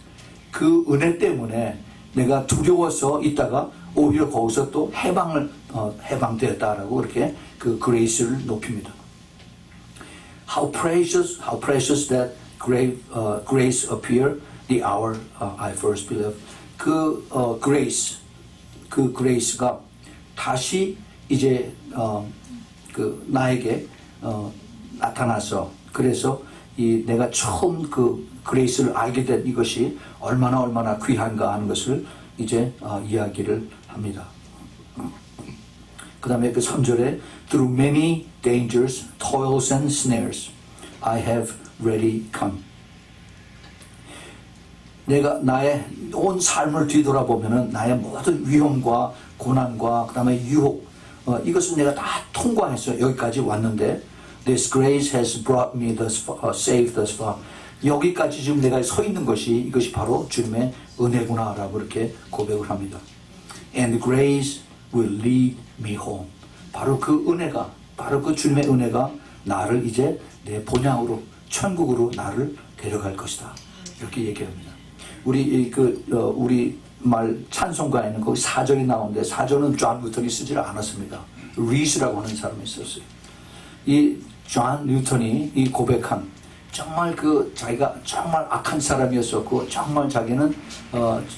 그 은혜 때문에 내가 두려워서 있다가 오히려 거기서 또 해방되었다라고 이렇게 그 grace를 높입니다. How precious that grace appeared the hour I first believed. 그 grace가 다시 이제 나에게 나타나서 그래서 내가 처음 그 그레이스를 알게 된 이것이 얼마나 귀한가 하는 것을 이제 이야기를 합니다. 그 다음에 그 3절에 Through many dangers, toils and snares, I have ready come. 내가 나의 온 삶을 뒤돌아보면은 나의 모든 위험과 고난과 그 다음에 유혹 이것을 내가 다 통과해서 여기까지 왔는데 This grace has brought me safe thus far. 여기까지 지금 내가 서 있는 이것이 바로 주님의 은혜구나라고 이렇게 고백을 합니다. And grace will lead me home. 바로 그 은혜가, 바로 그 주님의 은혜가 나를 이제 내 본향으로, 천국으로 나를 데려갈 것이다. 이렇게 얘기합니다. 우리 말 찬송가에는 거기 4절이 나오는데 4절은 존 뉴턴이 쓰지 않았습니다. 리스라고 하는 사람이 썼어요. 이 존 뉴턴이 이 고백한 정말 자기가 정말 악한 사람이었었고 정말 자기는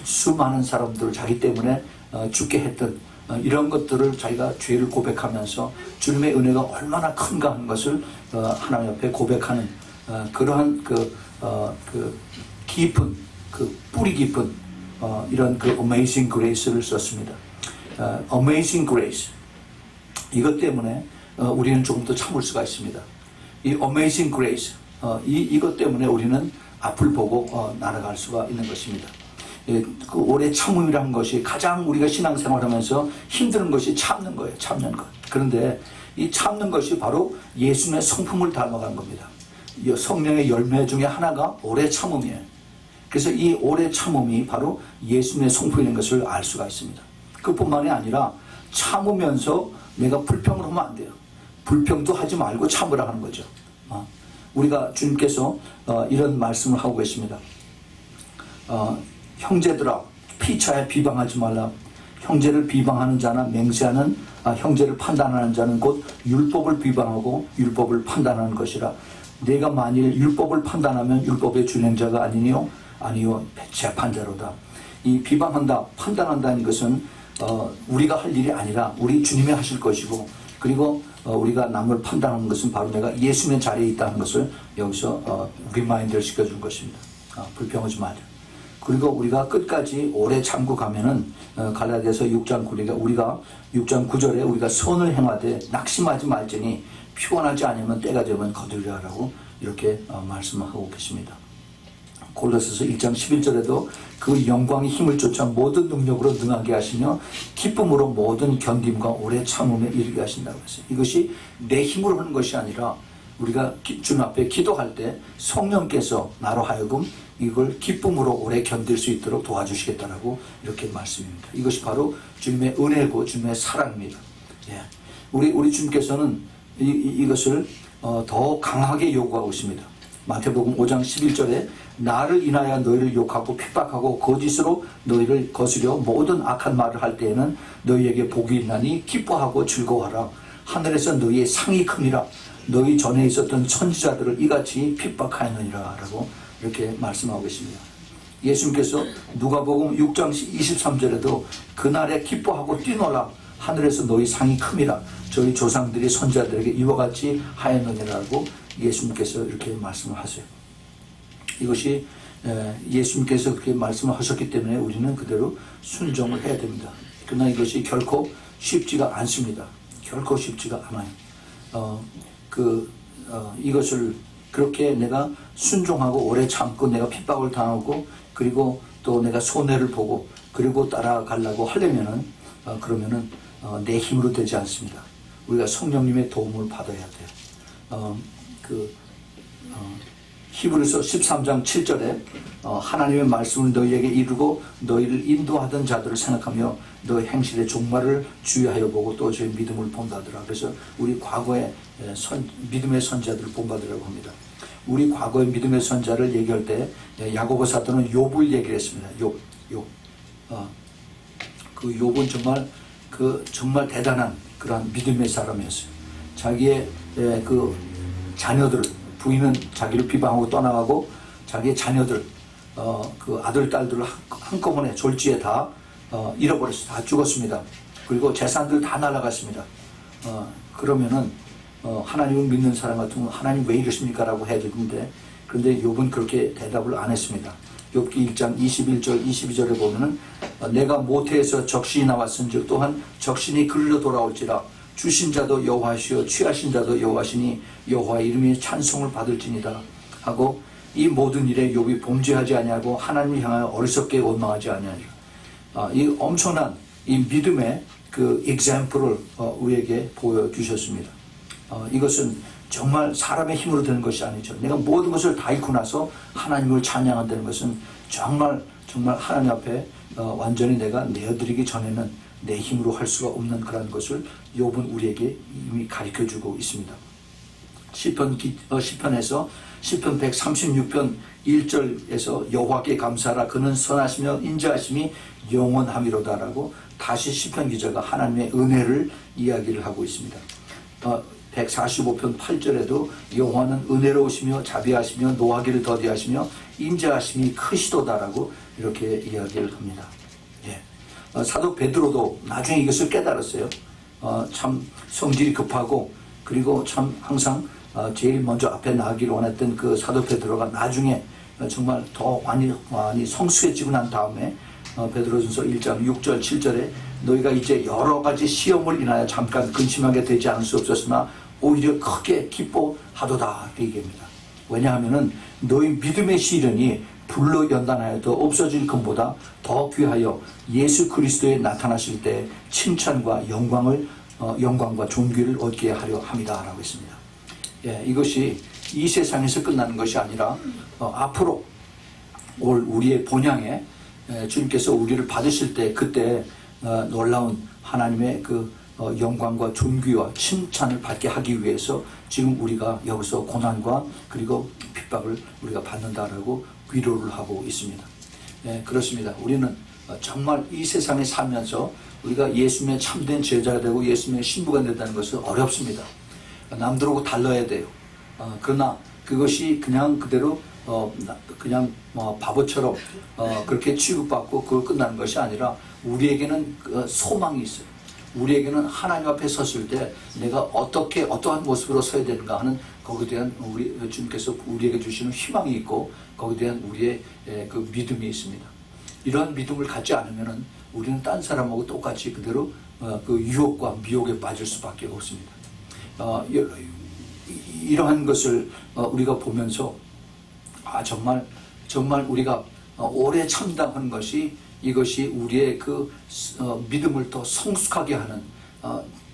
수많은 사람들을 자기 때문에 죽게 했던 이런 것들을 자기가 죄를 고백하면서 주님의 은혜가 얼마나 큰가 하는 것을 하나님 앞에 고백하는 그러한 깊은 뿌리 깊은 이런 그 Amazing Grace를 썼습니다. Amazing Grace. 이것 때문에 우리는 조금 더 참을 수가 있습니다. 이 Amazing Grace. 이것 때문에 우리는 앞을 보고 날아갈 수가 있는 것입니다. 그 오래 참음이라는 것이 가장 우리가 신앙생활하면서 힘든 것이 참는 거예요. 참는 것. 그런데 이 참는 것이 바로 예수님의 성품을 닮아간 겁니다. 성령의 열매 중에 하나가 오래 참음이에요. 그래서 이 오래 참음이 바로 예수님의 성품인 것을 알 수가 있습니다. 그뿐만이 아니라 참으면서 내가 불평을 하면 안 돼요. 불평도 하지 말고 참으라 하는 거죠. 우리가 주님께서 이런 말씀을 하고 계십니다. 형제들아 피차에 비방하지 말라. 형제를 비방하는 자나 맹세하는 형제를 판단하는 자는 곧 율법을 비방하고 율법을 판단하는 것이라. 내가 만일 율법을 판단하면 율법의 준행자가 아니니요 아니요 재판자로다. 이 비방한다 판단한다는 것은 우리가 할 일이 아니라 우리 주님이 하실 것이고, 그리고 우리가 남을 판단하는 것은 바로 내가 예수님의 자리에 있다는 것을 여기서 리마인드를 시켜준 것입니다. 불평하지 말자. 그리고 우리가 끝까지 오래 참고 가면은 갈라디아서 6장 9절에 우리가 6장 9절에 우리가 선을 행하되 낙심하지 말지니 피곤하지 않으면 때가 되면 거두리라라고 이렇게 말씀하고 계십니다. 골로새서 1장 11절에도 그 영광의 힘을 쫓아 모든 능력으로 능하게 하시며 기쁨으로 모든 견딤과 오래 참음에 이르게 하신다고 했어요. 이것이 내 힘으로 하는 것이 아니라 우리가 주님 앞에 기도할 때 성령께서 나로 하여금 이걸 기쁨으로 오래 견딜 수 있도록 도와주시겠다라고 이렇게 말씀입니다. 이것이 바로 주님의 은혜고 주님의 사랑입니다. 예. 우리 주님께서는 이것을 더 강하게 요구하고 있습니다. 마태복음 5장 11절에 나를 인하여 너희를 욕하고 핍박하고 거짓으로 너희를 거스려 모든 악한 말을 할 때에는 너희에게 복이 있나니 기뻐하고 즐거워하라. 하늘에서 너희의 상이 크니라. 너희 전에 있었던 선지자들을 이같이 핍박하였느니라 라고 이렇게 말씀하고 계십니다. 예수님께서 누가복음 6장 23절에도 그날에 기뻐하고 뛰놀라. 하늘에서 너희 상이 큼이라. 저희 조상들이 선지자들에게 이와 같이 하였느니라고 예수님께서 이렇게 말씀을 하세요. 이것이 예수님께서 그렇게 말씀을 하셨기 때문에 우리는 그대로 순종을 해야 됩니다. 그러나 이것이 결코 쉽지가 않습니다. 결코 쉽지가 않아요. 이것을 그렇게 내가 순종하고 오래 참고 내가 핍박을 당하고 그리고 또 내가 손해를 보고 그리고 따라가려고 하려면은 그러면은 내 힘으로 되지 않습니다. 우리가 성령님의 도움을 받아야 돼요. 히브리서 13장 7절에 하나님의 말씀을 너희에게 이루고 너희를 인도하던 자들을 생각하며 너희 행실의 종말을 주의하여 보고 또 저희 믿음을 본받으라. 그래서 우리 과거의 믿음의 선자들을 본받으라고 합니다. 우리 과거의 믿음의 선자를 얘기할 때 야고보 사도는 욥을 얘기를 했습니다. 욥. 그 욥은 정말 대단한 그런 믿음의 사람이었어요. 자기의 그 자녀들, 부인은 자기를 비방하고 떠나가고 자기의 자녀들, 그 아들, 딸들을 한꺼번에 졸지에 다 잃어버렸어요. 다 죽었습니다. 그리고 재산들 다 날아갔습니다. 그러면은 하나님을 믿는 사람 같으면 하나님 왜 이러십니까? 라고 해야 되는데, 그런데 욥은 그렇게 대답을 안 했습니다. 욥기 1장 21절 22절에 보면은 내가 모태에서 적신이 나왔은즉 또한 적신이 그리로 돌아올지라. 주신 자도 여호와시요 취하신 자도 여호와시니 여호와의 이름이 찬송을 받을지니라 하고, 이 모든 일에 욥이 범죄하지 아니하고 하나님을 향하여 어리석게 원망하지 아니하니라. 이 엄청난 이 믿음의 그 example을 우리에게 보여주셨습니다. 이것은 정말 사람의 힘으로 되는 것이 아니죠. 내가 모든 것을 다 잃고 나서 하나님을 찬양한다는 것은 정말 하나님 앞에 완전히 내가 내어드리기 전에는 내 힘으로 할 수가 없는 그런 것을 욥은 우리에게 이미 가르쳐주고 있습니다. 시편에서 시편 136편 1절에서 여호와께 감사하라. 그는 선하시며 인자하심이 영원함이로다라고 다시 시편 기자가 하나님의 은혜를 이야기를 하고 있습니다. 145편 8절에도 여호와는 은혜로우시며 자비하시며 노하기를 더디하시며 인자하심이 크시도다라고 이렇게 이야기를 합니다. 사도 베드로도 나중에 이것을 깨달았어요. 참 성질이 급하고 그리고 참 항상 제일 먼저 앞에 나가기를 원했던 그 사도 베드로가 나중에 정말 더 많이 성숙해지고 난 다음에 베드로전서 1장 6절 7절에 너희가 이제 여러 가지 시험을 인하여 잠깐 근심하게 되지 않을 수 없었으나 오히려 크게 기뻐하도다 이렇게 얘기합니다. 왜냐하면은 너희 믿음의 시련이 불로 연단하여도 없어질 것보다 더 귀하여 예수 그리스도에 나타나실 때 칭찬과 영광과 존귀를 얻게 하려 함이다라고 했습니다. 예, 이것이 이 세상에서 끝나는 것이 아니라 앞으로 올 우리의 본향에 주님께서 우리를 받으실 때 그때 놀라운 하나님의 그 영광과 존귀와 칭찬을 받게 하기 위해서 지금 우리가 여기서 고난과 그리고 핍박을 우리가 받는다라고 위로를 하고 있습니다. 예, 그렇습니다. 우리는 정말 이 세상에 살면서 우리가 예수님의 참된 제자가 되고 예수님의 신부가 된다는 것은 어렵습니다. 남들하고 달라야 돼요. 그러나 그것이 그냥 그대로 그냥 바보처럼 그렇게 취급받고 그걸 끝나는 것이 아니라 우리에게는 소망이 있어요. 우리에게는 하나님 앞에 섰을 때 내가 어떠한 모습으로 서야 되는가 하는 거기에 대한 우리 주님께서 우리에게 주시는 희망이 있고 거기에 대한 우리의 그 믿음이 있습니다. 이러한 믿음을 갖지 않으면은 우리는 딴 사람하고 똑같이 그대로 그 유혹과 미혹에 빠질 수밖에 없습니다. 이러한 것을 우리가 보면서 정말 우리가 오래 참담하는 것이 이것이 우리의 그 믿음을 더 성숙하게 하는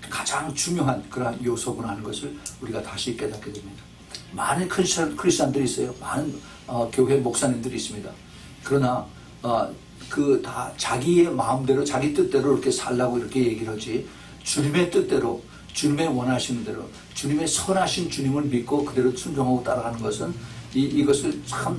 가장 중요한 그러한 요소구나 하는 것을 우리가 다시 깨닫게 됩니다. 많은 크리스찬들이 있어요. 많은 교회 목사님들이 있습니다. 그러나 그 다 자기의 마음대로 자기 뜻대로 이렇게 살라고 이렇게 얘기를 하지 주님의 뜻대로 주님의 원하시는 대로 주님의 선하신 주님을 믿고 그대로 순종하고 따라가는 것은 이것을 참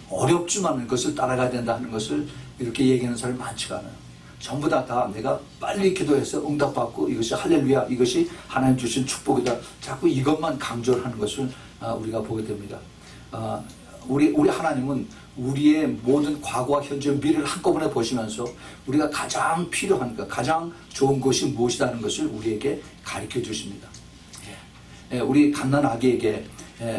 어렵지만 그것을 따라가야 된다 하는 것을 이렇게 얘기하는 사람이 많지가 않아요. 전부 다 내가 빨리 기도해서 응답받고 이것이 할렐루야 이것이 하나님 주신 축복이다. 자꾸 이것만 강조를 하는 것을 우리가 보게 됩니다. 우리 하나님은 우리의 모든 과거와 현재 미래를 한꺼번에 보시면서 우리가 가장 필요한 것, 가장 좋은 것이 무엇이라는 것을 우리에게 가르쳐 주십니다. 우리 갓난 아기에게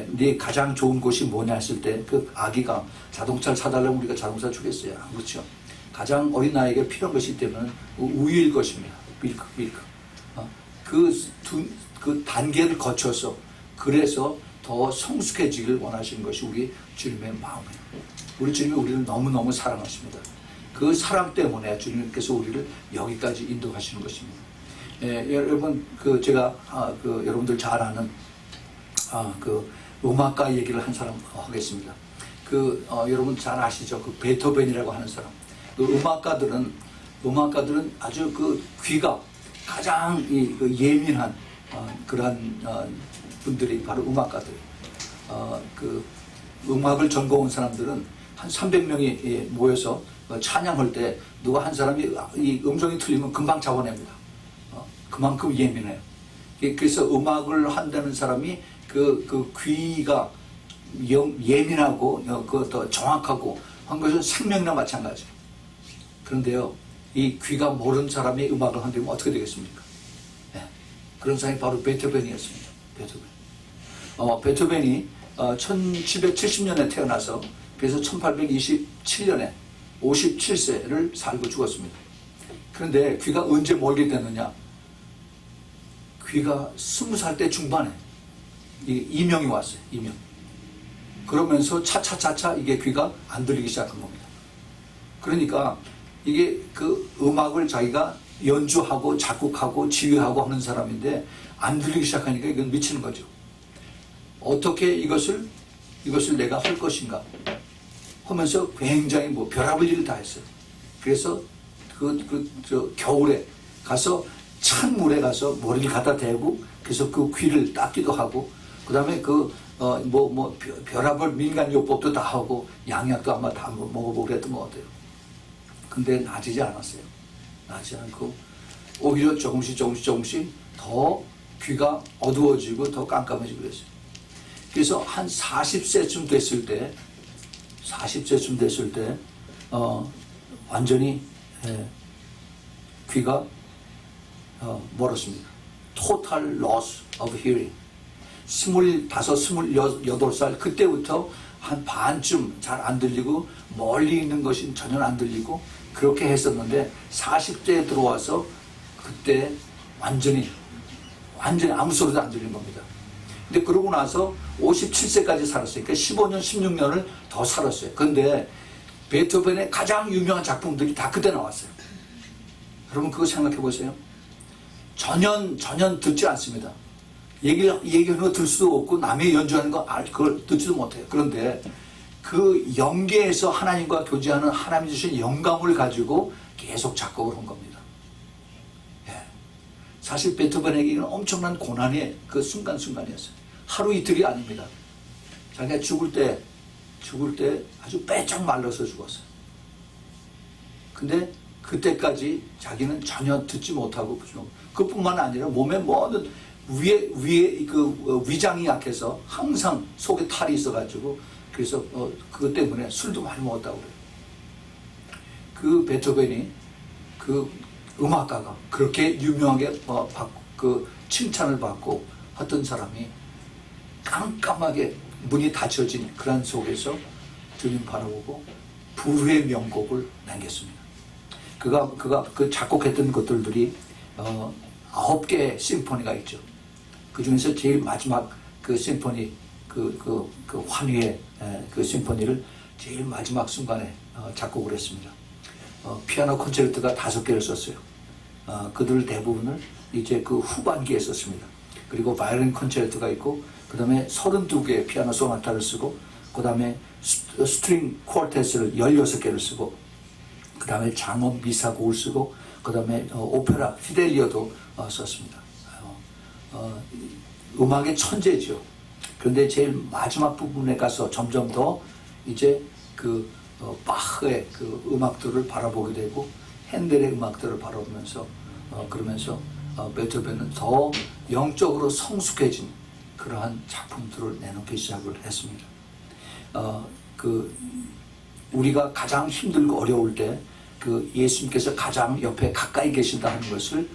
네 가장 좋은 것이 뭐냐 했을 때 그 아기가 자동차를 사달라면 우리가 자동차 주겠어요? 그렇죠. 가장 어린 아이에게 필요한 것이 있다면 우유일 것입니다. 밀크. 그 단계를 거쳐서 그래서 더 성숙해지길 원하시는 것이 우리 주님의 마음이에요. 우리 주님이 우리를 너무너무 사랑하십니다. 그 사랑 때문에 주님께서 우리를 여기까지 인도하시는 것입니다. 여러분 제가 여러분들 잘 아는 그 음악가 얘기를 한 사람 하겠습니다. 여러분 잘 아시죠? 그 베토벤이라고 하는 사람. 그 음악가들은 아주 그 귀가 가장 예민한 그러한 분들이 바로 음악가들이에요. 그 음악을 전공한 사람들은 한 300명이 모여서 찬양할 때 누가 한 사람이 이 음정이 틀리면 금방 잡아냅니다. 그만큼 예민해요. 그래서 음악을 한다는 사람이 그 귀가 예민하고 더 정확하고 한 것은 생명이나 마찬가지예요. 그런데요, 이 귀가 모르는 사람이 음악을 한다면 어떻게 되겠습니까? 그런 사람이 바로 베토벤이었습니다. 베토벤이 1770년에 태어나서 그래서 1827년에 57세를 살고 죽었습니다. 그런데 귀가 언제 멀게 됐느냐? 귀가 20살 때 중반에 이명이 왔어요. 이명. 그러면서 차차차차 이게 귀가 안 들리기 시작한 겁니다. 그러니까 이게 그 음악을 자기가 연주하고 작곡하고 지휘하고 하는 사람인데 안 들리기 시작하니까 이건 미치는 거죠. 어떻게 이것을 내가 할 것인가 하면서 굉장히 별의별 일을 다 했어요. 그래서 겨울에 가서 찬 물에 가서 머리를 갖다 대고 그래서 그 귀를 닦기도 하고 그 다음에 별의별 민간요법도 다 하고 양약도 아마 다 먹어보고 그랬던 것 같아요. 근데 나아지지 않았어요. 나아지지 않고 오히려 조금씩 더 귀가 어두워지고 더 깜깜해지고 그랬어요. 그래서 한 40세쯤 됐을 때 완전히 귀가 멀었습니다. Total loss of hearing. 25, 28살 그때부터 한 반쯤 잘 안 들리고 멀리 있는 것이 전혀 안 들리고 그렇게 했었는데 40대에 들어와서 그때 완전히 아무 소리도 안 들린 겁니다. 근데 그러고 나서 57세까지 살았어요. 그러니까 15년, 16년을 더 살았어요. 그런데 베토벤의 가장 유명한 작품들이 다 그때 나왔어요. 여러분 그거 생각해 보세요. 전혀 듣지 않습니다. 얘기하는 거 들 수도 없고 남의 연주하는 거 그걸 듣지도 못해요. 그런데 그 영계에서 하나님과 교제하는 하나님 주신 영감을 가지고 계속 작곡을 한 겁니다. 예. 사실 베토벤에게는 엄청난 고난의 그 순간순간이었어요. 하루 이틀이 아닙니다. 자기가 죽을 때 아주 빼짝 말라서 죽었어요. 근데 그때까지 자기는 전혀 듣지 못하고 그뿐만 아니라 몸에 모든 위에 그 위장이 약해서 항상 속에 탈이 있어가지고 그래서 그것 때문에 술도 많이 먹었다고 그래요. 그 베토벤이 그 음악가가 그렇게 유명하게 그 칭찬을 받고 어떤 사람이 깜깜하게 문이 닫혀진 그런 속에서 주님 바라보고 불후의 명곡을 남겼습니다. 그가 그 작곡했던 것들이 9개의 심포니가 있죠. 그 중에서 제일 마지막 그 심포니 그 환희의 그 심포니를 제일 마지막 순간에 작곡을 했습니다. 피아노 콘체르토가 5개를 썼어요. 그들 대부분을 이제 그 후반기에 썼습니다. 그리고 바이올린 콘체르토가 있고 그 다음에 32개의 피아노 소나타를 쓰고 그 다음에 스트링 쿼텟을 16개를 쓰고 그 다음에 장엄 미사곡을 쓰고 그 다음에 오페라 피델리오도 썼습니다. 음악의 천재죠. 그런데 제일 마지막 부분에 가서 점점 더 이제 그 바흐의 그 음악들을 바라보게 되고 핸델의 음악들을 바라보면서 그러면서 베토벤은 더 영적으로 성숙해진 그러한 작품들을 내놓기 시작을 했습니다. 우리가 가장 힘들고 어려울 때 그 예수님께서 가장 옆에 가까이 계신다 하는 것을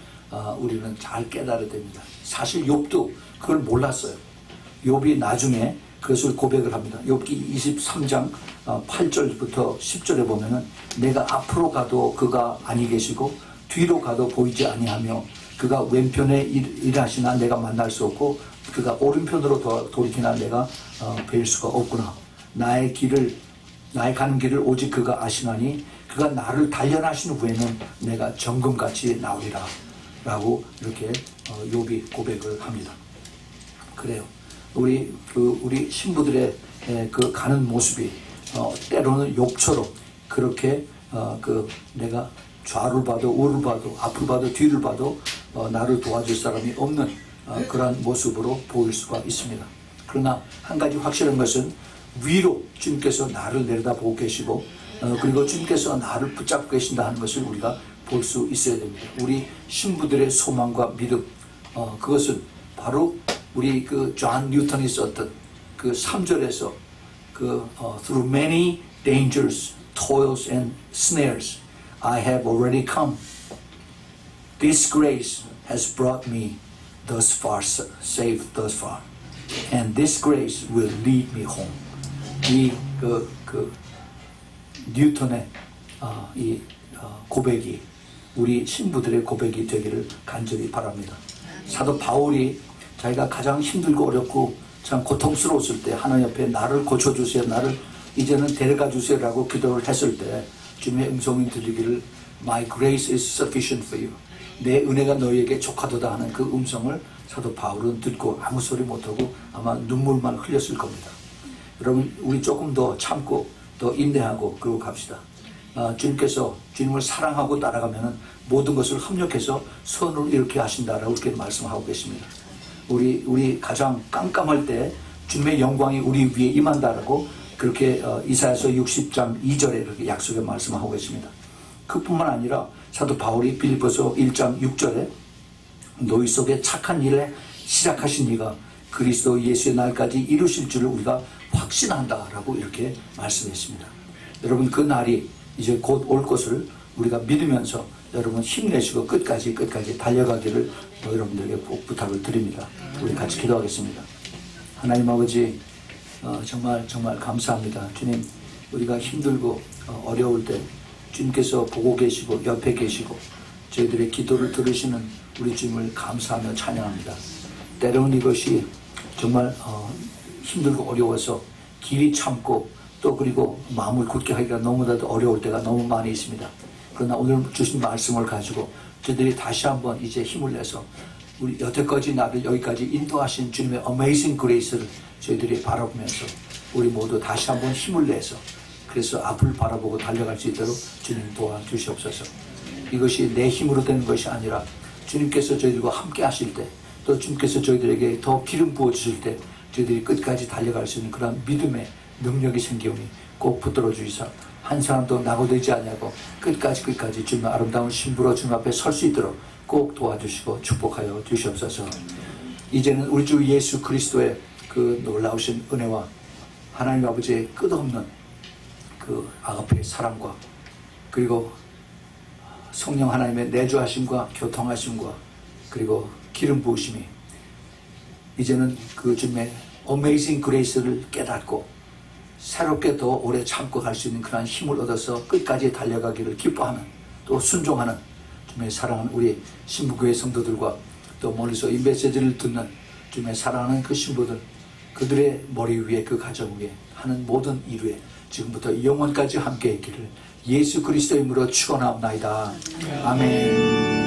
우리는 잘 깨달아야 됩니다. 사실 욥도 그걸 몰랐어요. 욥이 나중에 그것을 고백을 합니다. 욥기 23장 8절부터 10절에 보면은 내가 앞으로 가도 그가 아니 계시고 뒤로 가도 보이지 아니하며 그가 왼편에 일하시나 내가 만날 수 없고 그가 오른편으로 돌이키나 내가 뵐 수가 없구나. 나의 가는 길을 오직 그가 아시나니 그가 나를 단련하신 후에는 내가 정금같이 나오리라 라고 이렇게 욥이 고백을 합니다. 그래요. 우리 신부들의 그 가는 모습이 때로는 욥처럼 그렇게 내가 좌를 봐도 우를 봐도 앞을 봐도 뒤를 봐도 나를 도와줄 사람이 없는 그러한 모습으로 보일 수가 있습니다. 그러나 한 가지 확실한 것은 위로 주님께서 나를 내려다보고 계시고 그리고 주님께서 나를 붙잡고 계신다 하는 것을 우리가 볼 수 있어야 됩니다. 우리 신부들의 소망과 믿음 그것은 바로 우리 그 존 뉴턴이 썼던 그 3절에서 through many dangers, toils and snares I have already come. This grace has brought me thus far, safe thus far. And this grace will lead me home. 이 뉴턴의 이 고백이 우리 신부들의 고백이 되기를 간절히 바랍니다. 사도 바울이 자기가 가장 힘들고 어렵고 참 고통스러웠을 때 하나님 옆에 나를 고쳐주세요, 나를 이제는 데려가 주세요라고 기도를 했을 때 주님의 음성이 들리기를 My grace is sufficient for you. 내 은혜가 너희에게 족하도다 하는 그 음성을 사도 바울은 듣고 아무 소리 못하고 아마 눈물만 흘렸을 겁니다. 여러분 우리 조금 더 참고 더 인내하고 그러고 갑시다. 주님께서 주님을 사랑하고 따라가면 모든 것을 협력해서 선을 이렇게 하신다라고 이렇게 말씀하고 계십니다. 우리 가장 깜깜할 때 주님의 영광이 우리 위에 임한다라고 그렇게 이사야서 60장 2절에 이렇게 약속에 말씀하고 계십니다. 그뿐만 아니라 사도 바울이 빌립보서 1장 6절에 너희 속에 착한 일에 시작하신 이가 그리스도 예수의 날까지 이루실 줄을 우리가 확신한다라고 이렇게 말씀했습니다. 여러분 그 날이 이제 곧 올 것을 우리가 믿으면서 여러분 힘내시고 끝까지 달려가기를 여러분들에게 부탁을 드립니다. 우리 같이 기도하겠습니다. 하나님 아버지 정말 정말 감사합니다. 주님, 우리가 힘들고 어려울 때 주님께서 보고 계시고 옆에 계시고 저희들의 기도를 들으시는 우리 주님을 감사하며 찬양합니다. 때로는 이것이 정말 힘들고 어려워서 길이 참고 또 그리고 마음을 굳게 하기가 너무나도 어려울 때가 너무 많이 있습니다. 그러나 오늘 주신 말씀을 가지고 저희들이 다시 한번 이제 힘을 내서 우리 여태까지 나를 여기까지 인도하신 주님의 어메이징 그레이스를 저희들이 바라보면서 우리 모두 다시 한번 힘을 내서 그래서 앞을 바라보고 달려갈 수 있도록 주님 도와주시옵소서. 이것이 내 힘으로 되는 것이 아니라 주님께서 저희들과 함께 하실 때 또 주님께서 저희들에게 더 기름 부어주실 때 저희들이 끝까지 달려갈 수 있는 그런 믿음의 능력이 생기오니 꼭 붙들어 주시사 한 사람도 낙오되지 않냐고 끝까지 주님의 아름다운 신부로 주님 앞에 설 수 있도록 꼭 도와주시고 축복하여 주시옵소서. 이제는 우리 주 예수 그리스도의 그 놀라우신 은혜와 하나님 아버지의 끝없는 그 아가페의 사랑과 그리고 성령 하나님의 내주하심과 교통하심과 그리고 기름 부으심이 이제는 그 주님의 어메이징 그레이스를 깨닫고 새롭게 더 오래 참고 갈 수 있는 그런 힘을 얻어서 끝까지 달려가기를 기뻐하는 또 순종하는 주님의 사랑하는 우리 신부교회 성도들과 또 멀리서 이 메시지를 듣는 주님의 사랑하는 그 신부들 그들의 머리 위에 그 가정 위에 하는 모든 일에 지금부터 영원까지 함께 있기를 예수 그리스도의 이름으로 축원하옵나이다. 아멘.